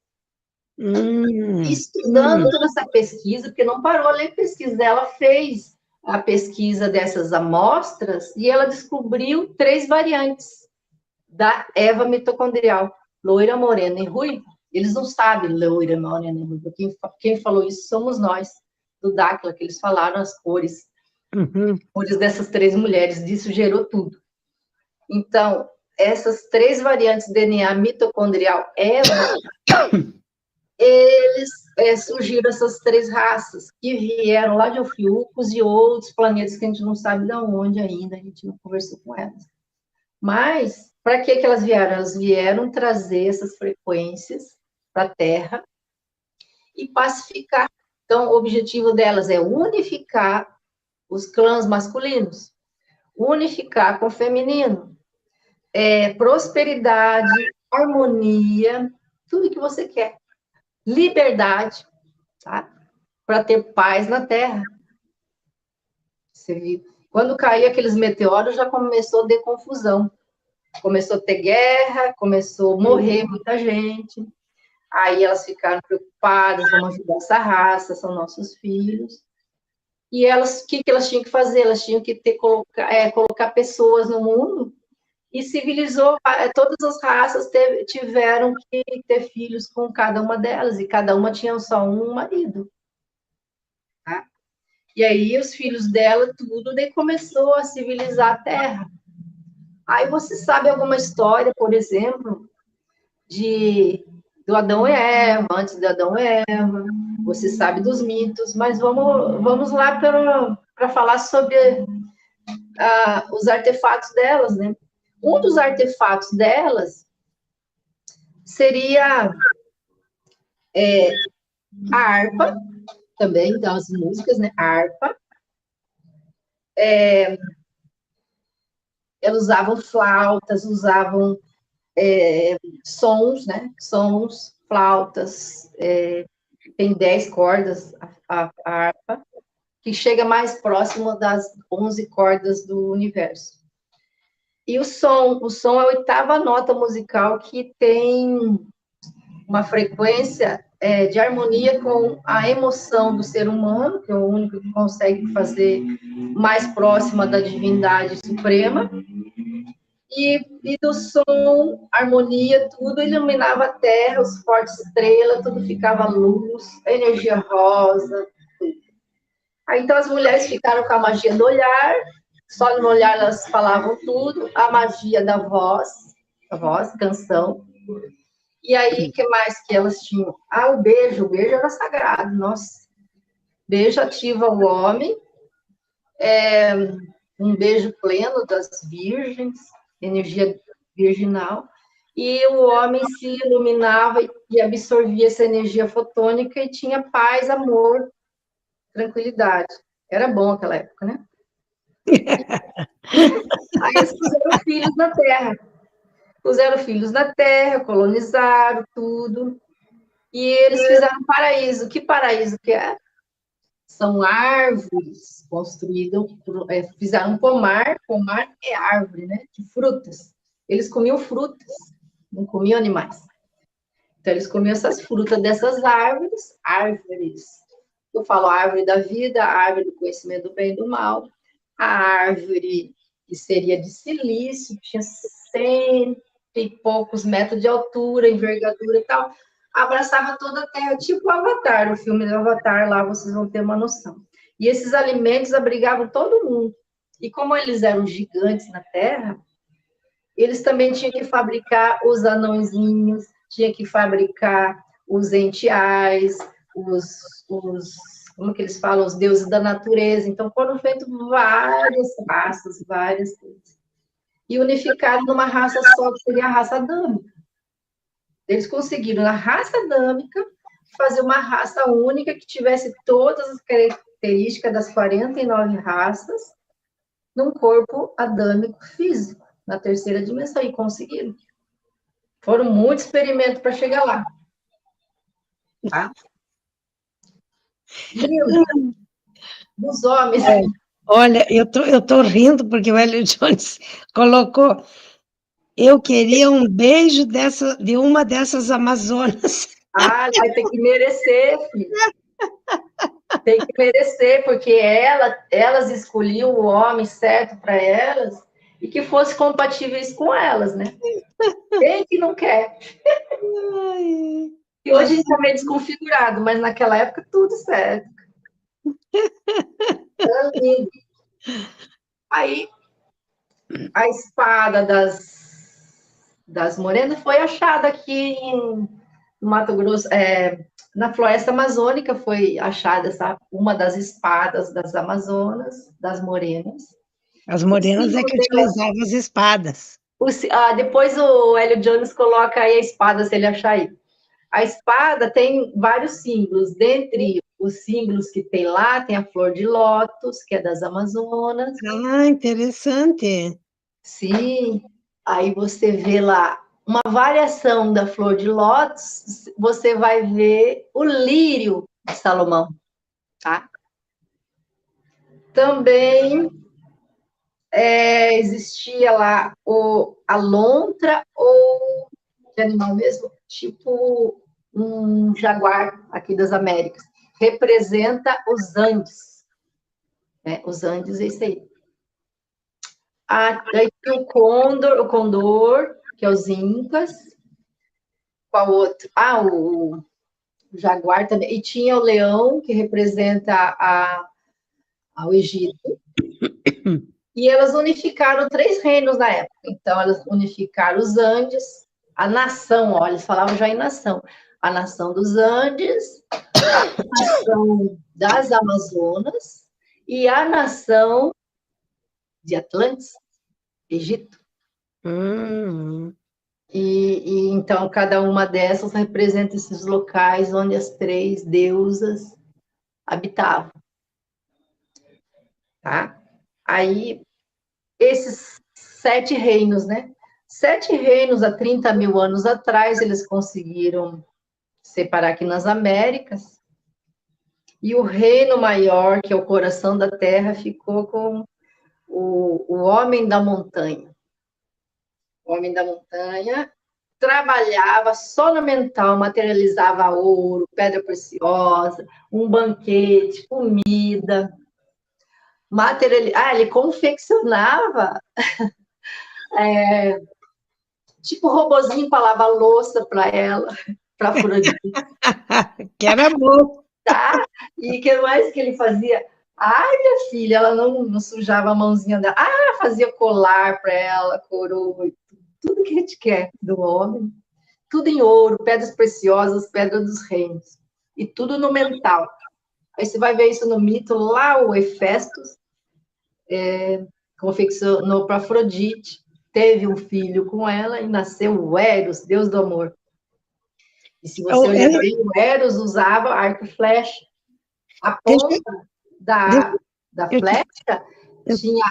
Estudando toda essa pesquisa, porque não parou além de pesquisa, ela fez a pesquisa dessas amostras e ela descobriu 3 variantes da Eva mitocondrial, loira, morena e ruiva. Eles não sabem loira, morena e ruiva. Quem falou isso somos nós, do Dáquila, que eles falaram as cores. Cores dessas 3 mulheres, disso gerou tudo. Então, essas 3 variantes de DNA mitocondrial Eva, surgiram essas 3 raças que vieram lá de Ofiucos e outros planetas que a gente não sabe de onde ainda, a gente não conversou com elas. Mas, para que elas vieram? Elas vieram trazer essas frequências para a Terra e pacificar. Então, o objetivo delas é unificar os clãs masculinos, unificar com o feminino, prosperidade, harmonia, tudo que você quer. Liberdade, tá? Para ter paz na Terra. Você viu? Quando caíam aqueles meteoros, já começou a ter confusão. Começou a ter guerra, começou a morrer muita gente. Aí elas ficaram preocupadas, vamos ajudar essa raça, são nossos filhos. E elas, o que elas tinham que fazer? Elas tinham que colocar pessoas no mundo e civilizou, todas as raças tiveram que ter filhos com cada uma delas, e cada uma tinha só um marido. Tá? E aí os filhos dela, tudo, daí começou a civilizar a Terra. Aí você sabe alguma história, por exemplo, do Adão e Eva, antes de Adão e Eva, você sabe dos mitos, mas vamos lá para falar sobre os artefatos delas, né? Um dos artefatos delas seria a harpa, também das músicas, né? A harpa. Elas usavam flautas, usavam sons, né? Sons, flautas, tem 10 cordas a harpa, que chega mais próximo das 11 cordas do universo. E o som é a 8ª nota musical que tem uma frequência de harmonia com a emoção do ser humano, que é o único que consegue fazer mais próxima da divindade suprema. E do som, harmonia, tudo iluminava a Terra, os fortes estrelas, tudo ficava luz, energia rosa, tudo. Aí, então, as mulheres ficaram com a magia do olhar, só no olhar elas falavam tudo, a magia da voz, canção. E aí, o que mais que elas tinham? O beijo era sagrado, nossa. Beijo ativa o homem, um beijo pleno das virgens, energia virginal, e o homem se iluminava e absorvia essa energia fotônica e tinha paz, amor, tranquilidade. Era bom aquela época, né? Aí eles puseram filhos na Terra. Puseram filhos na Terra, colonizaram tudo, e eles fizeram paraíso. Que paraíso que é? São árvores construídas, fizeram um pomar é árvore, né? De frutas. Eles comiam frutas, não comiam animais. Então, eles comiam essas frutas dessas árvores. Eu falo a árvore da vida, a árvore do conhecimento do bem e do mal, a árvore que seria de silício, tinha 100 e poucos metros de altura, envergadura e tal, abraçava toda a Terra, tipo o Avatar, o filme do Avatar, lá vocês vão ter uma noção. E esses alimentos abrigavam todo mundo. E como eles eram gigantes na Terra, eles também tinham que fabricar os anõezinhos, tinha que fabricar os entiais, como que eles falam, os deuses da natureza. Então, foram feitas várias raças, várias coisas. E unificaram numa raça só, que seria a raça adâmica. Eles conseguiram, na raça adâmica, fazer uma raça única que tivesse todas as características das 49 raças num corpo adâmico físico, na 3ª dimensão, e conseguiram. Foram muitos experimentos para chegar lá. Tá? Dos homens. Olha, eu tô rindo porque o Hélio Jones colocou: eu queria um beijo de uma dessas Amazonas. Ah, vai ter que merecer, filho. Tem que merecer, porque elas escolhiam o homem certo para elas e que fosse compatíveis com elas, né? Quem que não quer? Ai, E hoje a gente está meio desconfigurado, mas naquela época tudo certo. Era lindo. Aí a espada das morenas foi achada aqui no Mato Grosso, na floresta amazônica foi achada uma das espadas das Amazonas, das morenas. as O morenas é símbolo que dela, utilizavam as espadas. depois o Hélio Jones coloca aí a espada, se ele achar aí. A espada tem vários símbolos. Dentre os símbolos que tem lá, tem a flor de lótus, que é das Amazonas. Ah, interessante. Sim, aí você vê lá uma variação da flor de lótus, você vai ver o lírio de Salomão, tá? Também existia lá a lontra, ou que animal mesmo? Tipo um jaguar aqui das Américas. Representa os Andes, né? Os Andes é isso aí. Daí tem o condor, que é os Incas. Qual outro? O jaguar também. E tinha o leão, que representa o Egito. E elas unificaram 3 reinos na época. Então, elas unificaram os Andes, a nação, ó, eles falavam já em nação. A nação dos Andes, a nação das Amazonas e a nação de Atlantis, Egito. E então, cada uma dessas representa esses locais onde as 3 deusas habitavam. Tá? Aí, esses 7 reinos, né? 7 reinos, há 30 mil anos atrás, eles conseguiram separar aqui nas Américas, e o reino maior, que é o coração da terra, ficou com o homem da montanha. O homem da montanha trabalhava só no mental, materializava ouro, pedra preciosa, um banquete, comida. Ele confeccionava tipo robozinho para lavar louça para ela, para Afrodite. Que era bom. Tá? E o que mais que ele fazia? Ai, minha filha, ela não sujava a mãozinha dela. Fazia colar para ela, coroa, tudo que a gente quer do homem. Tudo em ouro, pedras preciosas, pedras dos reinos. E tudo no mental. Aí você vai ver isso no mito, lá o Hefestos confeccionou para Afrodite, teve um filho com ela e nasceu o Eros, deus do amor. E se você olhar bem, o Eros usava arco e flecha. A ponta da flecha tinha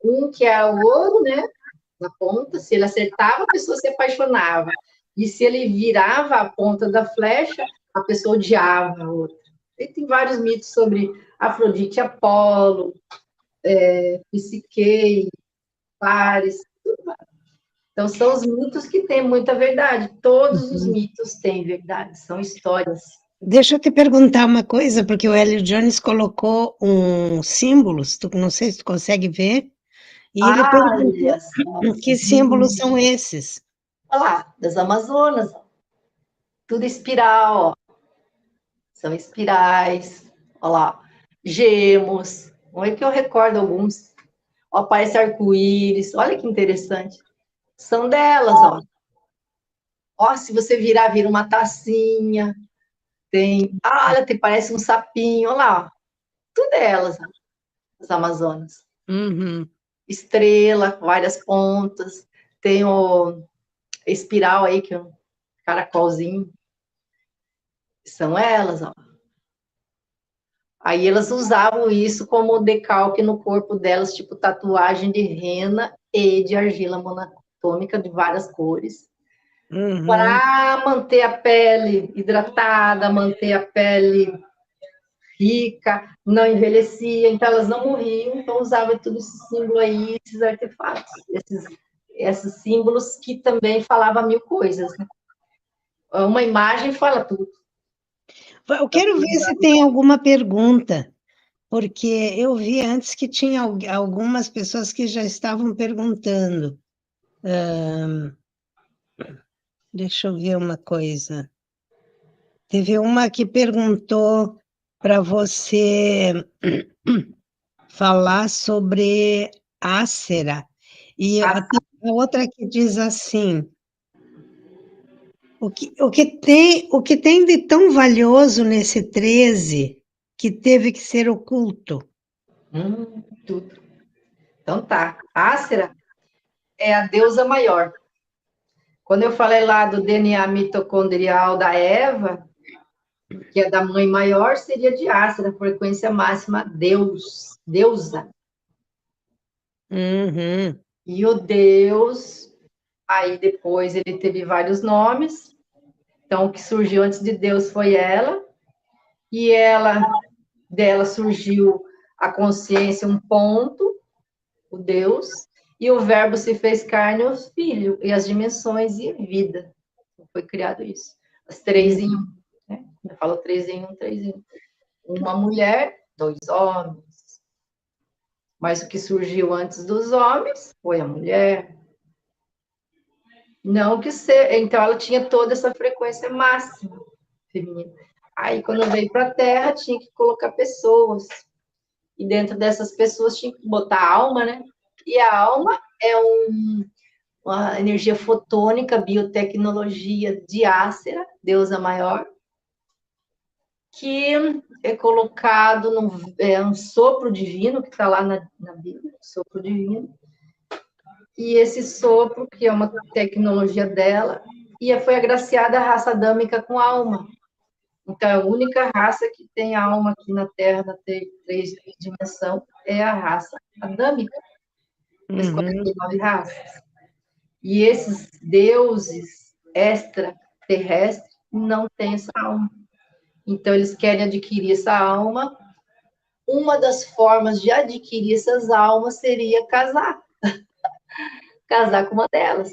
um que era o ouro, né? Na ponta, se ele acertava, a pessoa se apaixonava. E se ele virava a ponta da flecha, a pessoa odiava a outra. E tem vários mitos sobre Afrodite e Apolo, Psique, Paris, tudo mais. Então, são os mitos que têm muita verdade. Todos os mitos têm verdade, são histórias. Deixa eu te perguntar uma coisa, porque o Hélio Jones colocou símbolos, não sei se tu consegue ver, e ele perguntou que símbolos são esses. Olha lá, das Amazonas, tudo espiral, ó. São espirais, olha lá, gemos, olha que eu recordo alguns. Ó, parece arco-íris, olha que interessante. São delas, ó. Ó, se você vira uma tacinha. Olha, parece um sapinho, olha lá, ó. Tudo delas, ó, as Amazonas. Uhum. Estrela, várias pontas. Tem o espiral aí, que é um caracolzinho. São elas, ó. Aí elas usavam isso como decalque no corpo delas, tipo tatuagem de rena e de argila monatômica de várias cores, para manter a pele hidratada, manter a pele rica, não envelhecia, então elas não morriam, então usavam tudo esse símbolo aí, esses artefatos, esses símbolos que também falavam 1000 coisas, né? Uma imagem fala tudo. Eu quero ver se tem alguma pergunta, porque eu vi antes que tinha algumas pessoas que já estavam perguntando. Deixa eu ver uma coisa. Teve uma que perguntou para você falar sobre Ácera. E a outra que diz assim: o que tem de tão valioso nesse 13 que teve que ser oculto? Tudo. Então tá. Ácera é a deusa maior. Quando eu falei lá do DNA mitocondrial da Eva, que é da mãe maior, seria de Ácera, frequência máxima, Deus, deusa. Uhum. E o Deus, aí depois ele teve vários nomes. Então, o que surgiu antes de Deus foi ela, e dela surgiu a consciência, um ponto, o Deus, e o verbo se fez carne, o filho, e as dimensões e vida. Foi criado isso. As 3 em 1. Né? Eu falo 3 em 1, 3 em 1. Uma mulher, 2 homens. Mas o que surgiu antes dos homens foi a mulher. Não que ser. Então, ela tinha toda essa frequência máxima feminina. Aí, quando veio para a Terra, tinha que colocar pessoas. E dentro dessas pessoas tinha que botar a alma, né? E a alma é uma energia fotônica, biotecnologia de Ácera, deusa maior, que é colocado um sopro divino, que está lá na Bíblia, sopro divino. E esse sopro, que é uma tecnologia dela, e foi agraciada a raça adâmica com alma. Então, a única raça que tem alma aqui na Terra, na 3 dimensão, é a raça adâmica, as 49 raças. E esses deuses extraterrestres não têm essa alma. Então, eles querem adquirir essa alma. Uma das formas de adquirir essas almas seria casar. Casar com uma delas.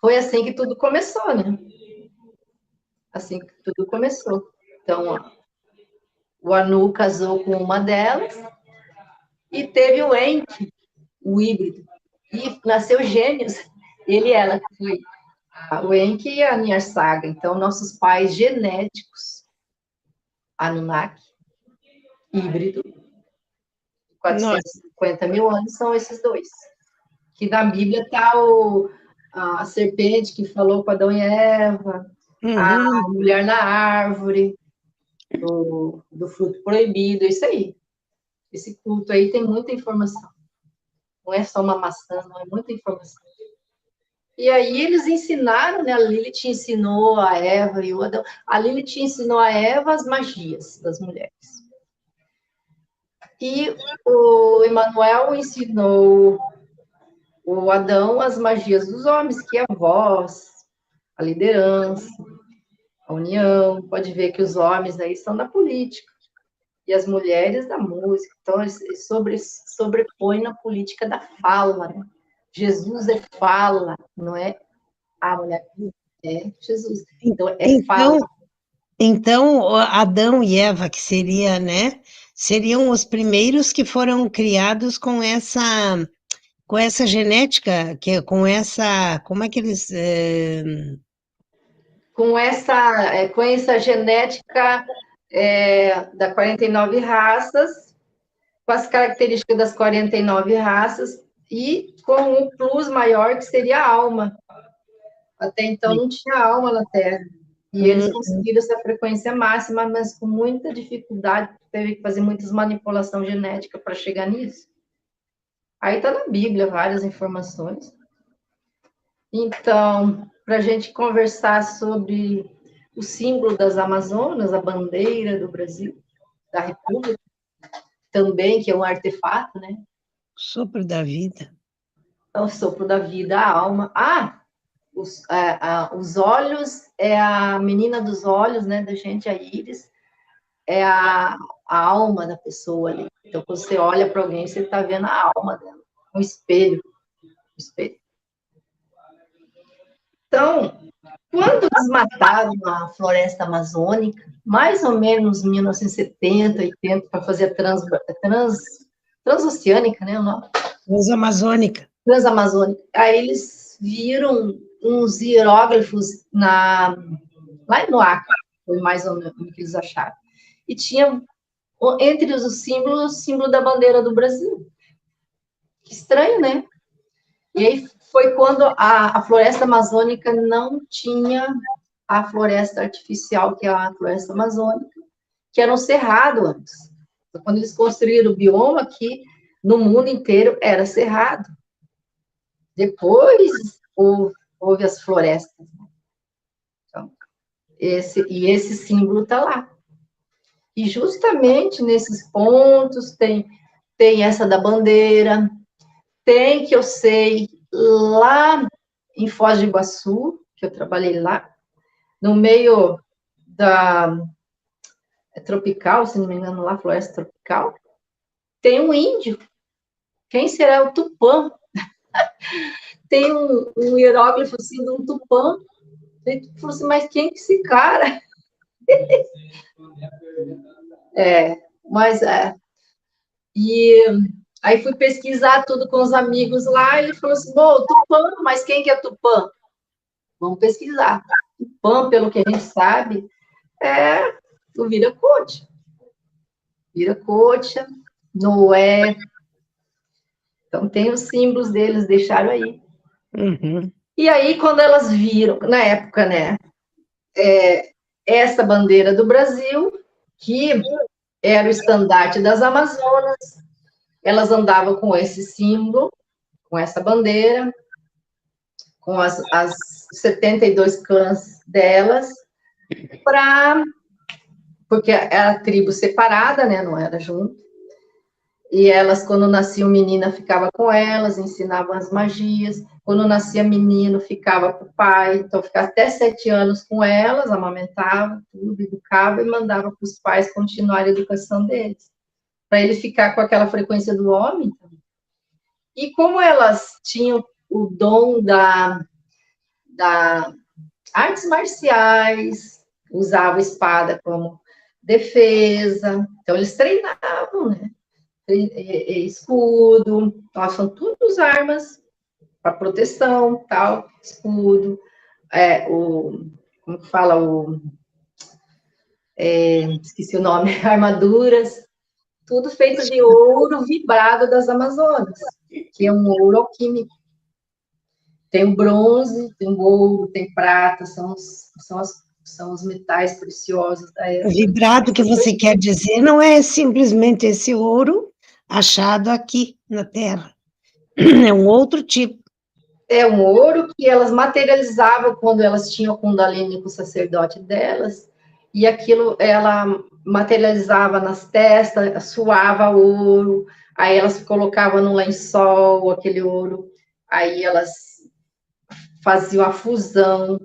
Foi assim que tudo começou, né? Assim que tudo começou. Então, ó, o Anu casou com uma delas e teve o Enki, o híbrido. E nasceu gêmeos. Ele e ela, que foi o Enki e a Nyarsaga. Então, nossos pais genéticos, Anunnaki, híbrido, 450 mil anos, são esses dois. Que na Bíblia está a serpente que falou com Adão e Eva, a mulher na árvore, do fruto proibido, isso aí. Esse culto aí tem muita informação. Não é só uma maçã, não é muita informação. E aí eles ensinaram, né? A Lilith ensinou a Eva e o Adão. A Lilith ensinou a Eva as magias das mulheres. E o Emanuel ensinou o Adão as magias dos homens, que é a voz, a liderança, a união. Pode ver que os homens aí são da política e as mulheres da música. Então, eles sobrepõem na política da fala. Né? Jesus é fala, não é a mulher, é Jesus. Então, fala. Então, Adão e Eva, que seria, né, seriam os primeiros que foram criados com essa genética, com essa, como é que eles... Com essa genética da 49 raças, com as características das 49 raças, e com um plus maior, que seria a alma. Até então não tinha alma na Terra. E eles conseguiram essa frequência máxima, mas com muita dificuldade, teve que fazer muitas manipulações genéticas para chegar nisso. Aí está na Bíblia várias informações. Então, para a gente conversar sobre o símbolo das Amazonas, a bandeira do Brasil, da República, também, que é um artefato, né? Sopro da vida. É o sopro da vida, a alma. Os olhos, é a menina dos olhos, né, da gente, a íris, é a alma da pessoa ali. Então, quando você olha para alguém, você está vendo a alma dela, um espelho. Então, Quando desmataram a floresta amazônica, mais ou menos em 1970, 80, para fazer a transoceânica, né? Transamazônica. Transamazônica. Aí eles viram uns hieróglifos lá no Acre, foi mais ou menos o que eles acharam. E tinha, entre os símbolos, o símbolo da bandeira do Brasil. Que estranho, né? E aí foi quando a floresta amazônica não tinha a floresta artificial, que é a floresta amazônica, que era um cerrado antes. Então, quando eles construíram o bioma aqui, no mundo inteiro era cerrado. Depois houve as florestas. Então, esse símbolo está lá. E justamente nesses pontos tem essa da bandeira, tem, que eu sei, lá em Foz do Iguaçu, que eu trabalhei lá, no meio da tropical, se não me engano, lá, floresta tropical, tem um índio. Quem será o Tupã? Tem um hieróglifo assim de um Tupã. Ele falou assim, mas quem é esse cara? E aí fui pesquisar tudo com os amigos lá, e ele falou assim, bom, Tupã, mas quem que é Tupã? Vamos pesquisar. Tupã, pelo que a gente sabe, é o Viracocha. Viracocha, Noé. Então, tem os símbolos deles, deixaram aí. Uhum. E aí, quando elas viram, na época, né, essa bandeira do Brasil, que era o estandarte das Amazonas, elas andavam com esse símbolo, com essa bandeira, com as 72 clãs delas, porque era tribo separada, né, não era junto. E elas, quando nasciam menina, ficava com elas, ensinavam as magias. Quando nascia menino, ficava com o pai. Então, ficava até 7 anos com elas, amamentava tudo, educava e mandava para os pais continuar a educação deles. Para ele ficar com aquela frequência do homem. E como elas tinham o dom da artes marciais, usavam espada como defesa. Então, eles treinavam, né? Escudo, nós são todas armas para proteção, tal, escudo, como que fala, esqueci o nome, armaduras, tudo feito de ouro vibrado das Amazonas, que é um ouro alquímico. Tem o bronze, tem o ouro, tem prata, são os metais preciosos da época. O vibrado que você quer dizer não é simplesmente esse ouro achado aqui na Terra. É um outro tipo. É um ouro que elas materializavam quando elas tinham o Kundalini com o sacerdote delas, e aquilo ela materializava nas testas, suava ouro, aí elas colocavam no lençol aquele ouro, aí elas faziam a fusão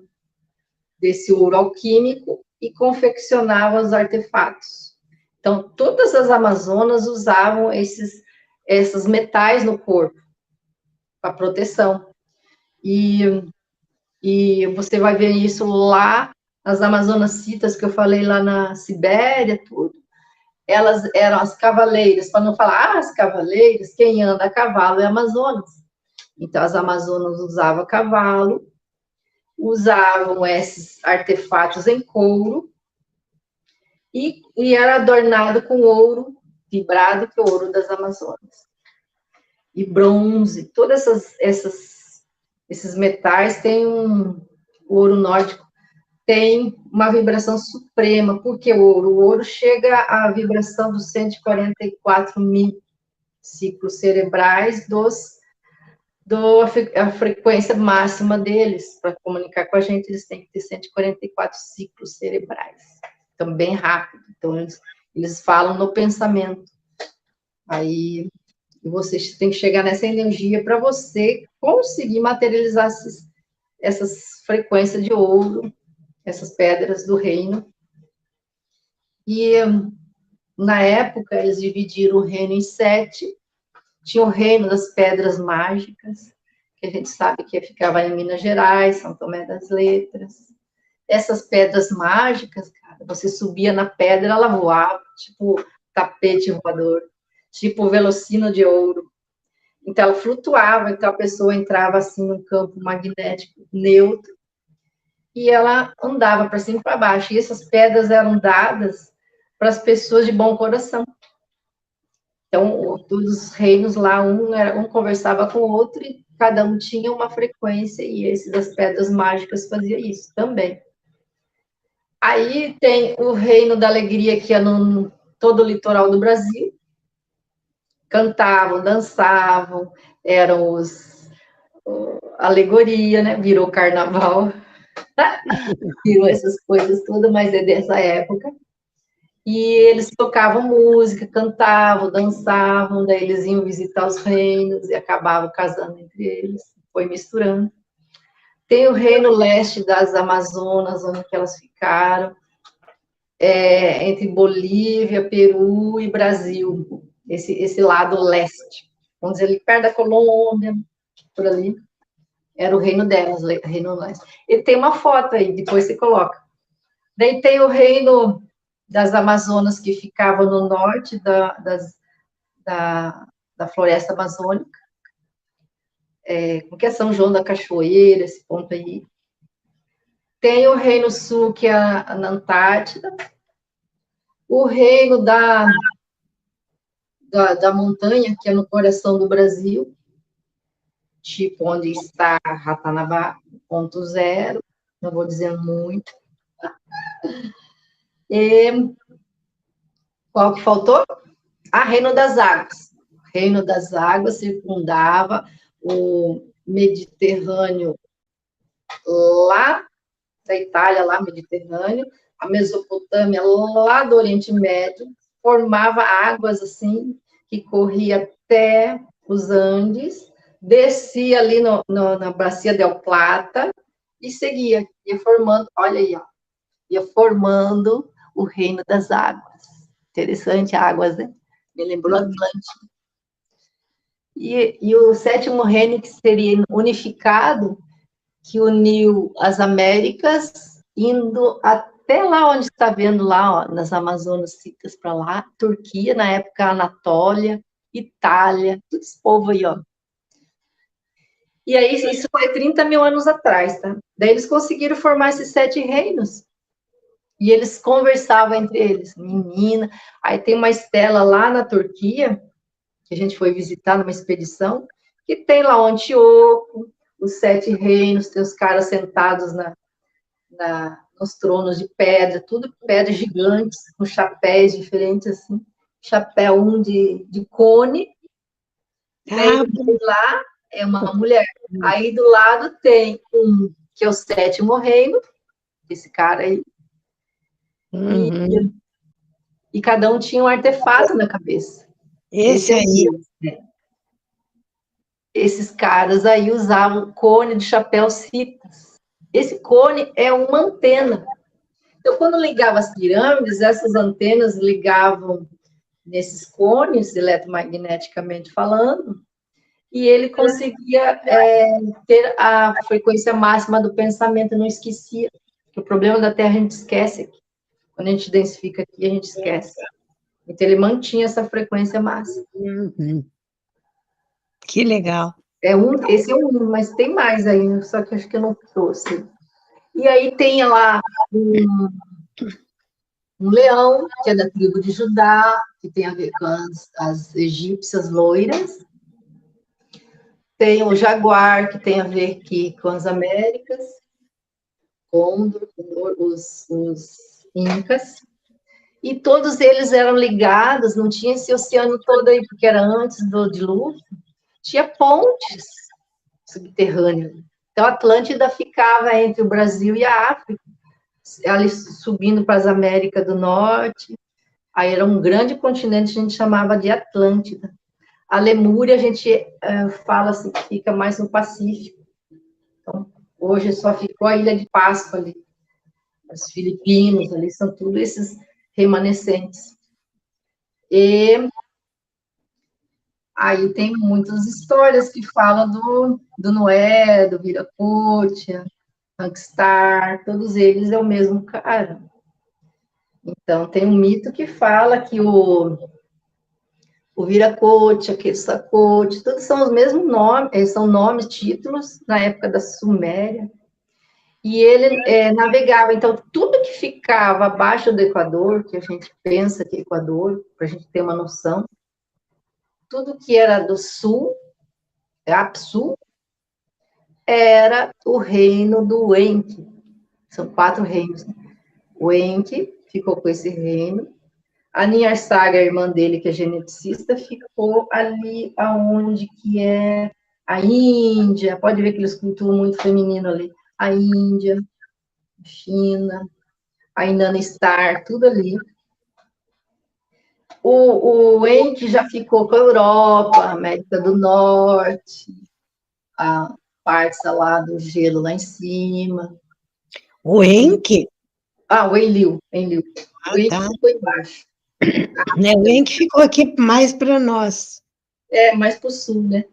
desse ouro alquímico e confeccionavam os artefatos. Então, todas as Amazonas usavam esses metais no corpo para proteção. E você vai ver isso lá nas Amazonas-citas, que eu falei lá na Sibéria, tudo. Elas eram as cavaleiras, para não falar, as cavaleiras, quem anda a cavalo é Amazonas. Então, as Amazonas usavam cavalo, usavam esses artefatos em couro, e era adornado com ouro vibrado, que é o ouro das Amazonas. E bronze, todos esses metais têm o ouro nórdico tem uma vibração suprema, porque o ouro chega à vibração dos 144 mil ciclos cerebrais a frequência máxima deles. Para comunicar com a gente, eles têm que ter 144 ciclos cerebrais. Então, bem rápido. Então, eles falam no pensamento. Aí, você tem que chegar nessa energia para você conseguir materializar essas frequências de ouro, essas pedras do reino. E, na época, eles dividiram o reino em 7. Tinha o reino das pedras mágicas, que a gente sabe que ficava em Minas Gerais, São Tomé das Letras. essas pedras mágicas, cara, você subia na pedra, ela voava, tipo tapete voador, tipo velocino de ouro. Então, ela flutuava, então a pessoa entrava assim num campo magnético neutro e ela andava para cima e para baixo. E essas pedras eram dadas para as pessoas de bom coração. Então, todos os reinos lá, um conversava com o outro e cada um tinha uma frequência, e esse das pedras mágicas fazia isso também. Aí tem o reino da alegria, que é no todo o litoral do Brasil. Cantavam, dançavam, eram alegoria, né? Virou carnaval, virou essas coisas todas, mas é dessa época. E eles tocavam música, cantavam, dançavam, daí eles iam visitar os reinos e acabavam casando entre eles, foi misturando. Tem o reino leste das Amazonas, onde elas ficaram, entre Bolívia, Peru e Brasil, esse lado leste, vamos dizer, ali perto da Colômbia, por ali, era o reino delas, reino leste. E tem uma foto aí, depois você coloca. Daí tem o reino das Amazonas, que ficava no norte da floresta amazônica, que é São João da Cachoeira, esse ponto aí. Tem o reino sul, que é na Antártida. O reino da montanha, que é no coração do Brasil, tipo onde está Ratanabá, ponto zero, não vou dizer muito. E qual que faltou? Reino das Águas. O Reino das Águas circundava o Mediterrâneo lá da Itália, lá Mediterrâneo, a Mesopotâmia lá do Oriente Médio, formava águas assim, que corria até os Andes, descia ali na Bacia del Plata e seguia, ia formando, olha aí, ó, ia formando o Reino das Águas. Interessante, águas, né? Me lembrou Atlântico. E o sétimo reino, que seria unificado, que uniu as Américas, indo até lá onde está vendo lá, ó, nas Amazonas, citas para lá, Turquia, na época Anatólia, Itália, todo esse povo aí, ó. E aí, isso foi 30 mil anos atrás, tá? Daí eles conseguiram formar esses 7 reinos. E eles conversavam entre eles, menina. Aí tem uma estela lá na Turquia, que a gente foi visitar numa expedição, que tem lá o Antíoco, os 7 reinos, tem os caras sentados nos tronos de pedra, tudo pedras gigantes, com chapéus diferentes, assim. Chapéu de cone. Aí lá é uma mulher. Aí do lado tem um, que é o 7º reino, esse cara aí. E cada um tinha um artefato na cabeça. Esse aí. Esses caras aí usavam cone de chapéu citas. Esse cone é uma antena. Então, quando ligava as pirâmides, essas antenas ligavam nesses cones, eletromagneticamente falando, e ele conseguia ter a frequência máxima do pensamento, não esquecia. Porque o problema da Terra a gente esquece aqui. Quando a gente densifica aqui, a gente esquece. Então, ele mantinha essa frequência máxima. Que legal. Esse é um, mas tem mais aí, só que acho que eu não trouxe. E aí tem lá um leão, que é da tribo de Judá, que tem a ver com as egípcias loiras. Tem o jaguar, que tem a ver aqui com as Américas. Condor, os incas. E todos eles eram ligados, não tinha esse oceano todo aí, porque era antes do dilúvio. Tinha pontes subterrâneas. Então, a Atlântida ficava entre o Brasil e a África, ali subindo para as Américas do Norte. Aí era um grande continente, a gente chamava de Atlântida. A Lemúria, a gente fala assim, que fica mais no Pacífico. Então, hoje só ficou a Ilha de Páscoa ali. Os Filipinos ali, são tudo esses remanescentes. E aí tem muitas histórias que falam do Noé, do Viracocha, Ankstar, todos eles é o mesmo cara. Então, tem um mito que fala que o Viracocha, a Quetzalcoatl, todos são os mesmos nomes, são nomes, títulos, na época da Suméria. E ele navegava, então, tudo que ficava abaixo do Equador, que a gente pensa que é Equador, para a gente ter uma noção, tudo que era do sul, Apsu, era o reino do Enki. São 4 reinos. O Enki ficou com esse reino. A Nyarsaga, a irmã dele, que é geneticista, ficou ali aonde que é a Índia. Pode ver que eles cultuam muito feminino ali. A Índia, China, a Inanna Star, tudo ali. O Enki já ficou com a Europa, a América do Norte, a parte lá do gelo lá em cima. O Enki? Ah, o Enlil. O Enki Tá. ficou embaixo. O Enki ficou aqui mais para nós. Mais para o sul, né?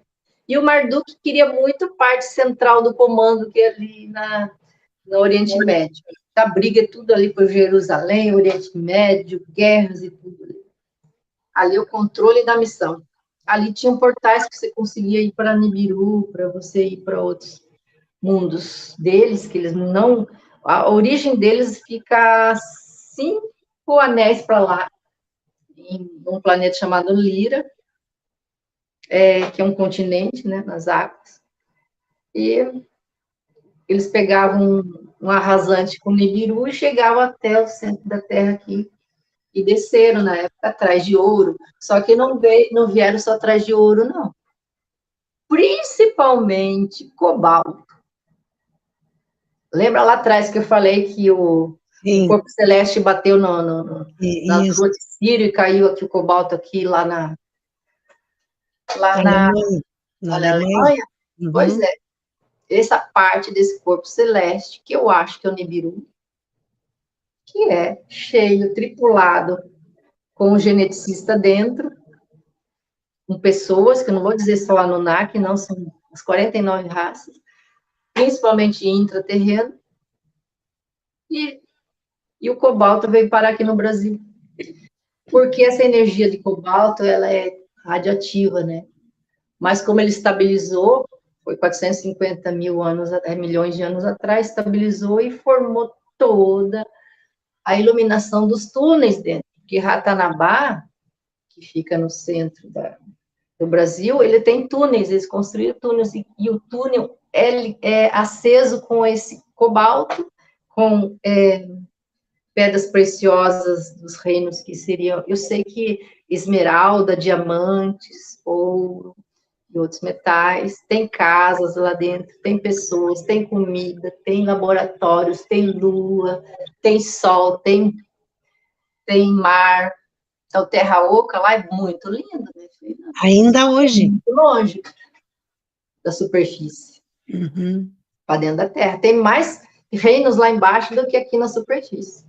E o Marduk queria muito parte central do comando, que é ali no Oriente Médio. A briga é tudo ali por Jerusalém, Oriente Médio, guerras e tudo ali. Ali é o controle da missão. Ali tinham portais que você conseguia ir para Nibiru, para você ir para outros mundos deles, que eles não... A origem deles fica 5 anéis para lá, em um planeta chamado Lira, que é um continente, né, nas águas. E eles pegavam um arrasante com Nibiru e chegavam até o centro da Terra aqui, e desceram, na época, atrás de ouro. Só que não vieram só atrás de ouro, não. Principalmente cobalto. Lembra lá atrás que eu falei que o corpo celeste bateu na lua de Sírio e caiu aqui o cobalto aqui lá na Alemanha? Uhum. Pois é. Essa parte desse corpo celeste, que eu acho que é o Nibiru, que é cheio, tripulado, com um geneticista dentro, com pessoas, que eu não vou dizer só lá no NAC, não, são as 49 raças, principalmente intraterreno, e o cobalto veio parar aqui no Brasil. Porque essa energia de cobalto, ela é radioativa, né? Mas como ele estabilizou, foi 450 milhões de anos atrás, estabilizou e formou toda a iluminação dos túneis dentro. Porque Ratanabá, que fica no centro do Brasil, ele tem túneis, eles construíram túneis, e o túnel é aceso com esse cobalto, com pedras preciosas dos reinos que seriam, eu sei que esmeralda, diamantes, ouro e outros metais, tem casas lá dentro, tem pessoas, tem comida, tem laboratórios, tem lua, tem sol, tem mar. Então, Terra Oca lá é muito lindo, né, filha? Ainda hoje. Muito longe da superfície. Uhum. Para dentro da Terra. Tem mais reinos lá embaixo do que aqui na superfície.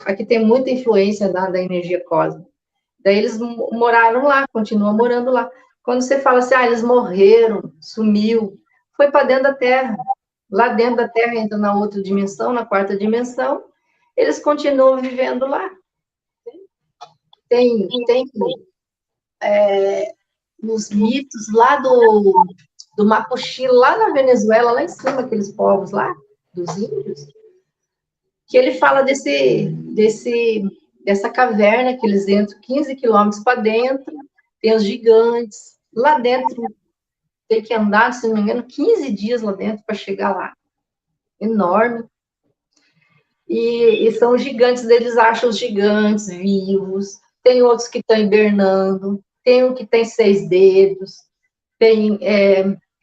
Aqui tem muita influência da energia cósmica. Daí eles moraram lá, continuam morando lá. Quando você fala assim, eles morreram, sumiu, foi para dentro da Terra. Lá dentro da Terra, entra na outra dimensão, na 4ª dimensão, eles continuam vivendo lá. Tem nos mitos lá do Mapuche, lá na Venezuela, lá em cima, aqueles povos lá, dos índios, que ele fala dessa caverna que eles entram 15 quilômetros para dentro, tem os gigantes, lá dentro tem que andar, se não me engano, 15 dias lá dentro para chegar lá, enorme, e são os gigantes, eles acham os gigantes vivos, tem outros que estão hibernando, tem um que tem 6 dedos,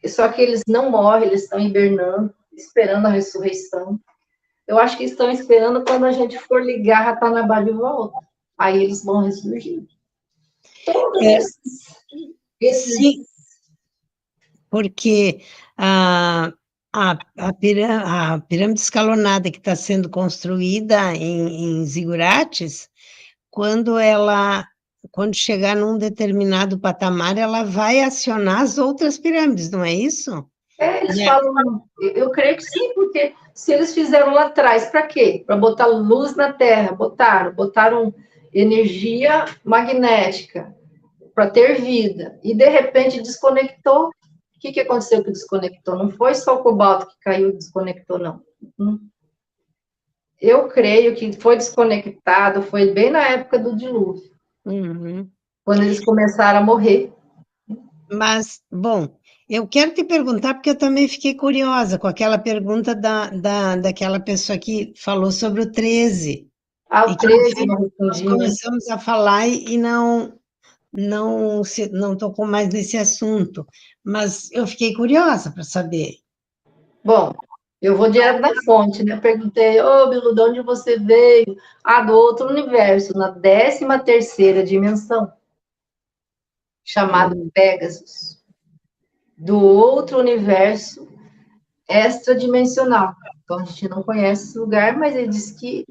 só que eles não morrem, eles estão hibernando, esperando a ressurreição. Eu acho que estão esperando quando a gente for ligar Ratanabá de volta. Aí eles vão ressurgir. Todos esses... Sim, porque a pirâmide escalonada que está sendo construída em zigurates, quando chegar num determinado patamar, ela vai acionar as outras pirâmides, não é isso? Eles falam, eu creio que sim, porque Se eles fizeram lá atrás, para quê? Para botar luz na Terra, botaram energia magnética para ter vida, e de repente desconectou. O que aconteceu que desconectou? Não foi só o cobalto que caiu e desconectou, não. Eu creio que foi desconectado, foi bem na época do dilúvio, quando eles começaram a morrer. Mas, bom, eu quero te perguntar, porque eu também fiquei curiosa com aquela pergunta daquela pessoa que falou sobre o 13. O 13 não respondi. Nós começamos a falar e não tocou mais nesse assunto, mas eu fiquei curiosa para saber. Bom, eu vou direto da fonte, né? Perguntei, Bilu, de onde você veio? Do outro universo, na 13ª dimensão, chamado Pegasus. Do outro universo extradimensional. Então, a gente não conhece esse lugar, mas ele diz que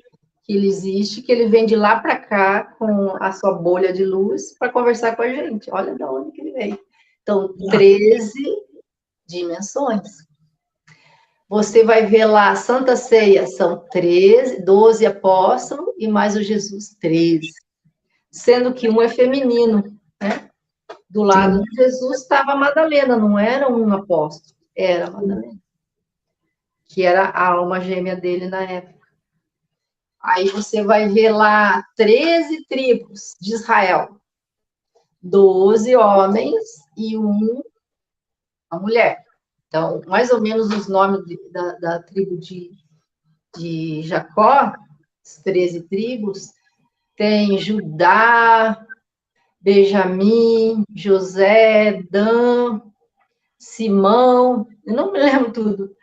ele existe, que ele vem de lá para cá com a sua bolha de luz para conversar com a gente. Olha de onde que ele veio. Então, 13 dimensões. Você vai ver lá, a Santa Ceia são 12 apóstolos e mais o Jesus, 13. Sendo que um é feminino, né? Do lado de Jesus estava a Madalena, não era um apóstolo, era a Madalena, que era a alma gêmea dele na época. Aí você vai ver lá 13 tribos de Israel, 12 homens e uma mulher. Então, mais ou menos os nomes da tribo de Jacó, as 13 tribos, tem Judá, Benjamim, José, Dan, Simão, eu não me lembro tudo,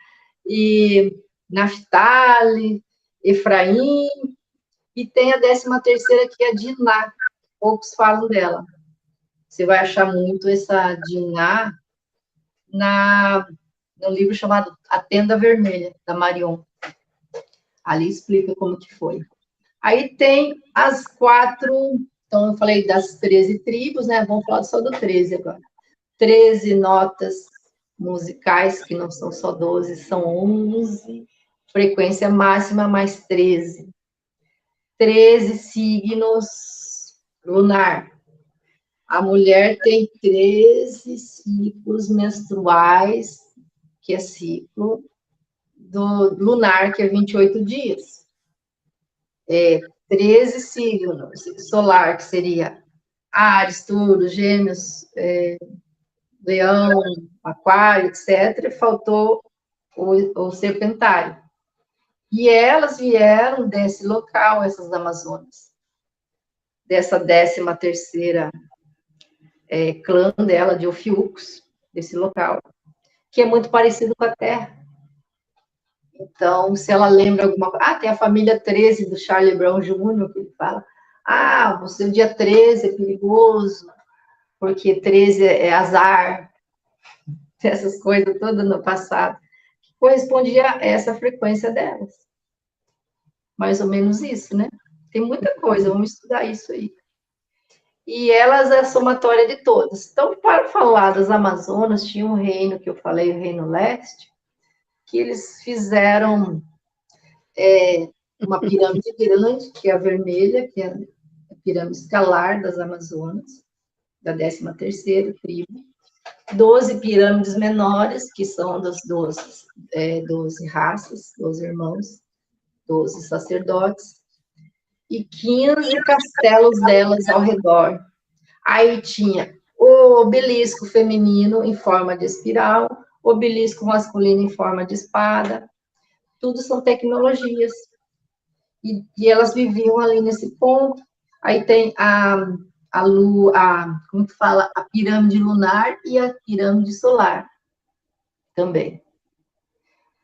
e Naftali, Efraim, e tem a 13ª, que é a Diná, poucos falam dela. Você vai achar muito essa Diná no livro chamado A Tenda Vermelha, da Marion. Ali explica como que foi. Aí tem as 4, então eu falei das 13 tribos, né? Vamos falar só do 13 agora. 13 notas musicais, que não são só 12, são 11. Frequência máxima mais 13. 13 signos lunar. A mulher tem 13 ciclos menstruais, que é ciclo do lunar, que é 28 dias. 13 signos solar, que seria Áries, Touro, Gêmeos, Leão, Aquário, etc. Faltou o Serpentário. E elas vieram desse local, essas Amazonas, dessa 13ª clã dela, de Ofiucos, desse local, que é muito parecido com a Terra. Então, se ela lembra alguma coisa... tem a família 13 do Charlie Brown Jr., que ele fala, você, o dia 13 é perigoso, porque 13 é azar, essas coisas todas no passado, que correspondia a essa frequência delas. Mais ou menos isso, né? Tem muita coisa, vamos estudar isso aí. E elas é a somatória de todas. Então, para falar das Amazonas, tinha um reino que eu falei, o Reino Leste, que eles fizeram uma pirâmide grande, que é a vermelha, que é a pirâmide escalar das Amazonas, da 13ª tribo. 12 pirâmides menores, que são das 12 raças, 12 irmãos, 12 sacerdotes, e 15 castelos delas ao redor. Aí tinha o obelisco feminino em forma de espiral, o obelisco masculino em forma de espada. Tudo são tecnologias. E elas viviam ali nesse ponto. Aí tem a lua, como que fala? A pirâmide lunar e a pirâmide solar também.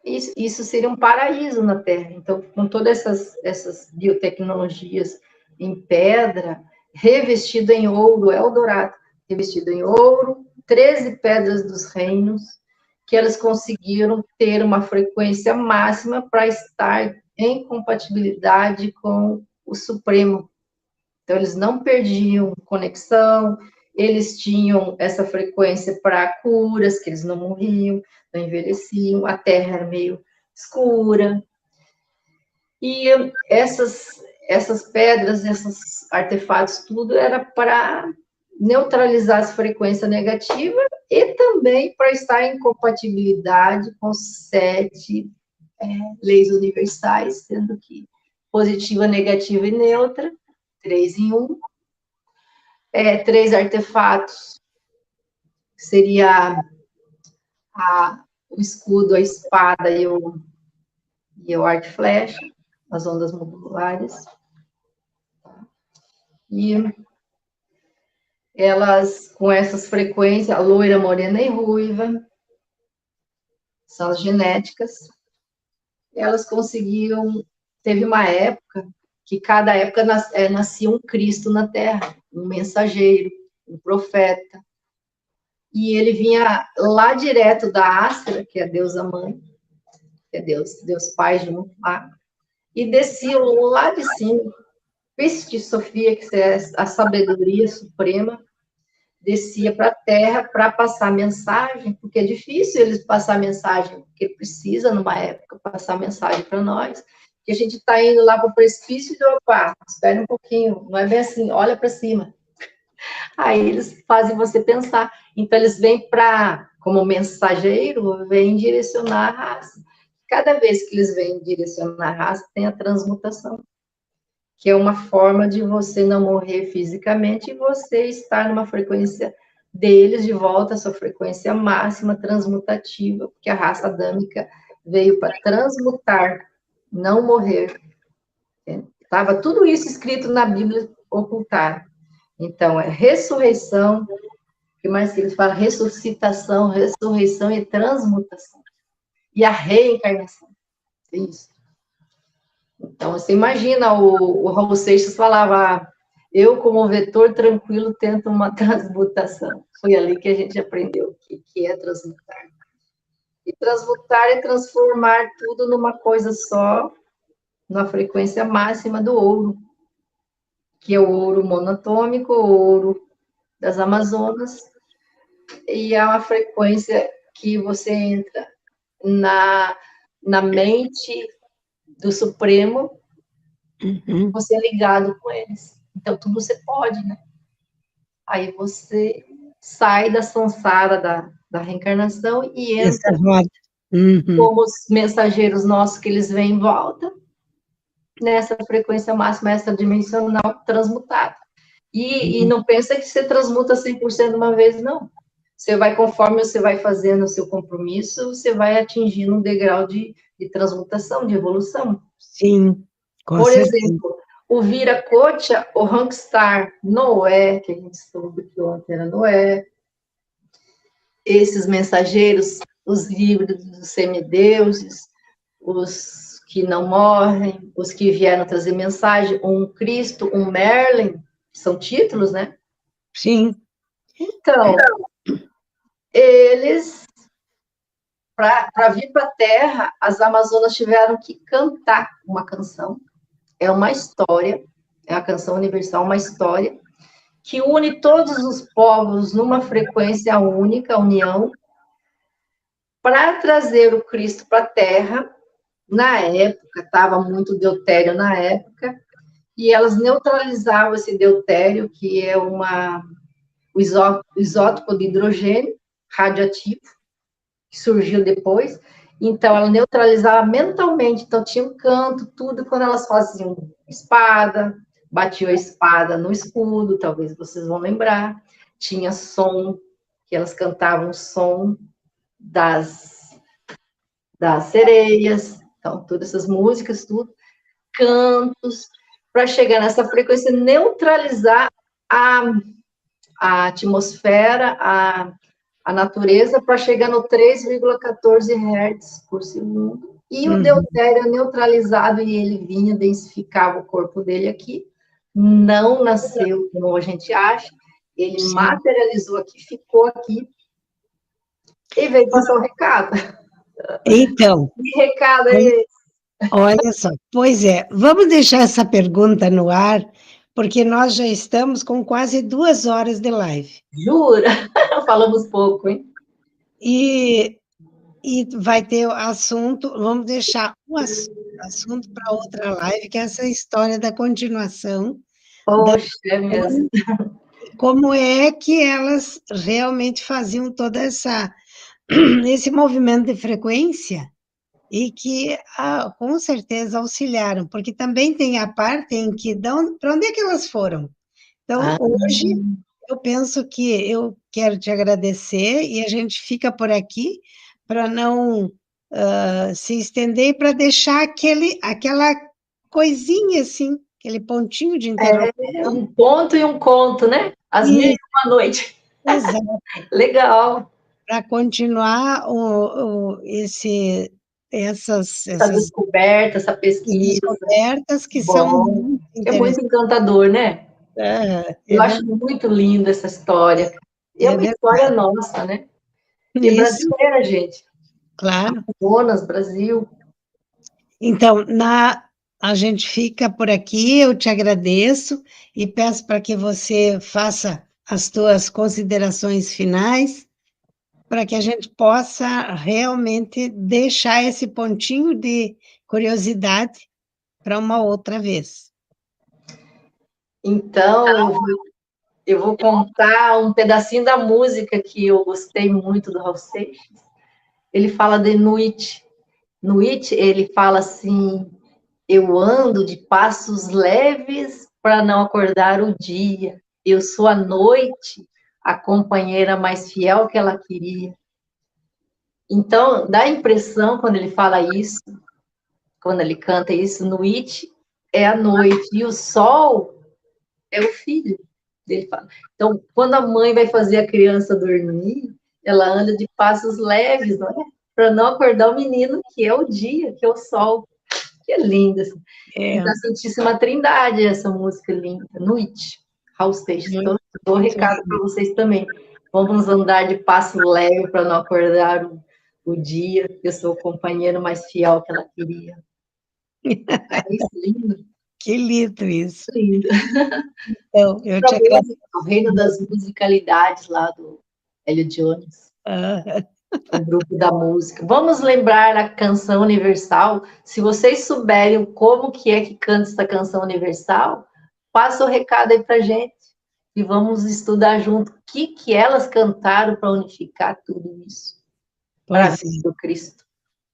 Isso seria um paraíso na Terra. Então, com todas essas biotecnologias em pedra, revestido em ouro, Eldorado, revestido em ouro, 13 pedras dos reinos, que elas conseguiram ter uma frequência máxima para estar em compatibilidade com o Supremo. Então, eles não perdiam conexão, eles tinham essa frequência para curas, que eles não morriam, não envelheciam, a Terra era meio escura. E essas pedras, esses artefatos, tudo era para neutralizar as frequências negativas e também para estar em compatibilidade com 7 leis universais, sendo que positiva, negativa e neutra, 3 em 1. 3 artefatos, seria o escudo, a espada e o arco e flecha, as ondas modulares. E elas, com essas frequências, a loira, morena e ruiva, são as genéticas, elas conseguiam, teve uma época que cada época nascia um Cristo na Terra, um mensageiro, um profeta, e ele vinha lá direto da Ástria, que é a deusa mãe, que é Deus Pai junto lá, e descia lá de cima, Cristo Sofia, que é a sabedoria suprema, descia para a Terra para passar mensagem, porque é difícil eles passar mensagem, porque precisa, numa época, passar mensagem para nós, que a gente está indo lá para o precipício e, opa, espera um pouquinho, não é bem assim, olha para cima. Aí eles fazem você pensar. Então, eles vêm como mensageiro, vêm direcionar a raça. Cada vez que eles vêm direcionar a raça, tem a transmutação, que é uma forma de você não morrer fisicamente e você estar numa frequência deles de volta à sua frequência máxima transmutativa, porque a raça adâmica veio para transmutar, não morrer. Estava tudo isso escrito na Bíblia ocultar. Então, é ressurreição, o que mais que eles falam? Ressuscitação, ressurreição e transmutação. E a reencarnação. É isso. Então, você imagina, o Raul Seixas falava, eu como vetor tranquilo tento uma transmutação. Foi ali que a gente aprendeu o que é transmutar. E transmutar é transformar tudo numa coisa só, na frequência máxima do ouro, que é o ouro monatômico, o ouro das Amazonas, e é uma frequência que você entra na mente do Supremo, você é ligado com eles. Então, tudo você pode, né? Aí você sai da samsara da reencarnação e entra como os mensageiros nossos que eles vêm em volta, nessa frequência máxima extradimensional transmutada. E não pensa que você transmuta 100% de uma vez, não. Você vai, conforme você vai fazendo o seu compromisso, você vai atingindo um degrau de transmutação, de evolução. Sim, com Por certeza. exemplo, o Viracocha, o Rangstar, Noé, que a gente soube que ontem era Noé, esses mensageiros, os livros dos semideuses, os que não morrem, os que vieram trazer mensagem, um Cristo, um Merlin, são títulos, né? Sim. Então, eles, para vir para a Terra, as Amazonas tiveram que cantar uma canção. É uma história, é a canção universal, uma história que une todos os povos numa frequência única, união, para trazer o Cristo para a Terra. Na época, estava muito deutério na época, e elas neutralizavam esse deutério, que é o isótopo de hidrogênio radioativo, que surgiu depois. Então, ela neutralizava mentalmente, então tinha um canto, tudo, quando elas faziam espada, batiam a espada no escudo, talvez vocês vão lembrar, tinha som, que elas cantavam o som das sereias, então, todas essas músicas, tudo, cantos, para chegar nessa frequência, neutralizar a atmosfera, a natureza, para chegar no 3,14 Hz por segundo. E o deutério é neutralizado, e ele vinha, densificava o corpo dele aqui, não nasceu como a gente acha, ele materializou aqui, ficou aqui, e veio passar o recado. Então, Que recado é esse? olha só, pois é, vamos deixar essa pergunta no ar, porque nós já estamos com quase 2 horas de live. Jura? Falamos pouco, hein? E E vai ter o assunto, vamos deixar o assunto para outra live, que é essa história da continuação, Poxa, é mesmo. como é que elas realmente faziam toda esse movimento de frequência e que, com certeza, auxiliaram, porque também tem a parte em que, para onde é que elas foram? Então, hoje, eu penso que eu quero te agradecer e a gente fica por aqui para não se estender e para deixar aquela coisinha assim, aquele pontinho de interrogação. Um ponto e um conto, né? Às 1001 noite. Exato. Legal. Para continuar essas descoberta, essa pesquisa. Descobertas que Bom, são muito é muito encantador, né? Eu acho muito linda essa história. É uma história nossa, né? E brasileira, gente. Claro. Amazonas, Brasil. Então, a gente fica por aqui, eu te agradeço e peço para que você faça as tuas considerações finais, para que a gente possa realmente deixar esse pontinho de curiosidade para uma outra vez. Então, eu vou contar um pedacinho da música que eu gostei muito do Raul Seixas. Ele fala de noite. Noite, ele fala assim: eu ando de passos leves para não acordar o dia. Eu sou a noite, a companheira mais fiel que ela queria. Então, dá a impressão, quando ele fala isso, quando ele canta isso, noite é a noite, e o sol é o filho. Ele fala. Então, quando a mãe vai fazer a criança dormir, ela anda de passos leves, não é? Para não acordar o menino, que é o dia, que é o sol. Que é linda. Assim. Da Santíssima Trindade, essa música linda. Noite, Raul Seixas. Então, dou um recado para vocês também. Vamos andar de passo leve para não acordar o dia. Eu sou o companheiro mais fiel que ela queria. É isso, lindo. Que lindo isso. Lindo. Então, eu te agradeço. O reino das musicalidades lá do Hélio Jones. O grupo da música. Vamos lembrar a canção universal. Se vocês souberem como que é que canta essa canção universal, passa o recado aí pra gente e vamos estudar junto o que elas cantaram para unificar tudo isso. Para o Cristo.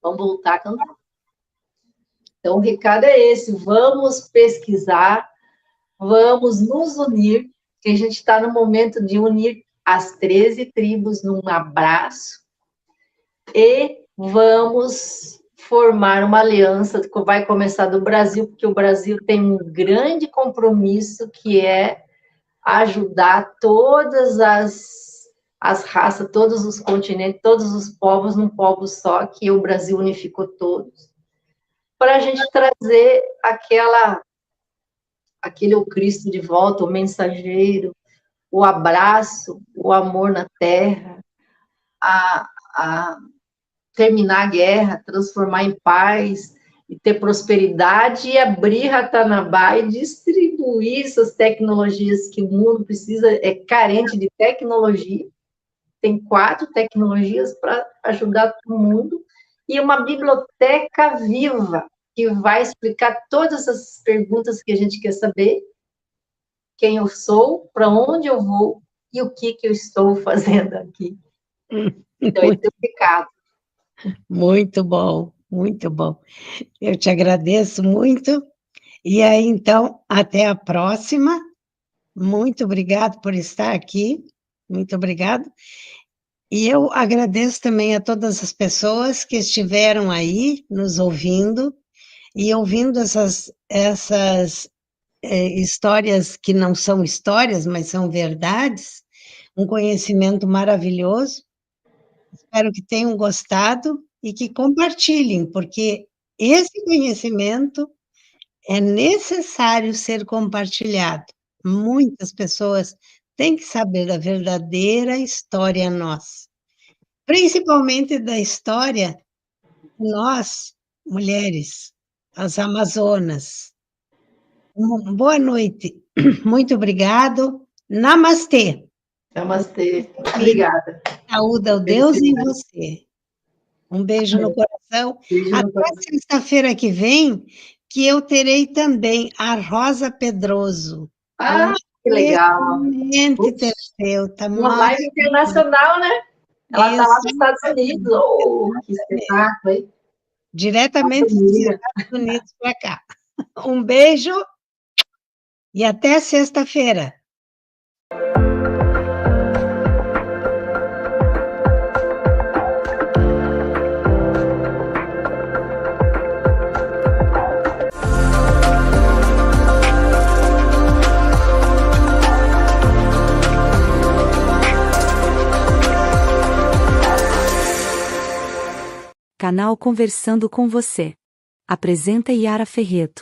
Vamos voltar a cantar. Então, o recado é esse. Vamos pesquisar, vamos nos unir, que a gente está no momento de unir as 13 tribos num abraço, e vamos formar uma aliança que vai começar do Brasil, porque o Brasil tem um grande compromisso, que é ajudar todas as raças, todos os continentes, todos os povos num povo só, que o Brasil unificou todos, para a gente trazer aquele o Cristo de volta, o mensageiro, o abraço, o amor na terra, a terminar a guerra, transformar em paz, e ter prosperidade, e abrir Ratanabá e distribuir essas tecnologias que o mundo precisa, é carente de tecnologia, tem 4 tecnologias para ajudar todo mundo, e uma biblioteca viva, que vai explicar todas as perguntas que a gente quer saber, quem eu sou, para onde eu vou, e o que eu estou fazendo aqui. Então, esse é o recado. Muito bom, muito bom. Eu te agradeço muito. E aí, então, até a próxima. Muito obrigado por estar aqui. Muito obrigado. E eu agradeço também a todas as pessoas que estiveram aí nos ouvindo e ouvindo essas histórias que não são histórias, mas são verdades, um conhecimento maravilhoso. Espero que tenham gostado e que compartilhem, porque esse conhecimento é necessário ser compartilhado. Muitas pessoas têm que saber da verdadeira história nossa, principalmente da história de nós, mulheres, as Amazonas. Boa noite, muito obrigado. Namastê. Namastê. Obrigada. Saúde ao Deus em você. Um beijo no coração. Beijo no Até coração. sexta-feira que vem, que eu terei também a Rosa Pedroso. Ah, que legal. Excelente terapeuta. Uma live internacional, né? Ela está lá nos Isso. Estados Unidos. Oh, que espetáculo, hein? Diretamente dos Estados Unidos para cá. Um beijo e até sexta-feira. Canal Conversando com Você. Apresenta Yara Ferreto.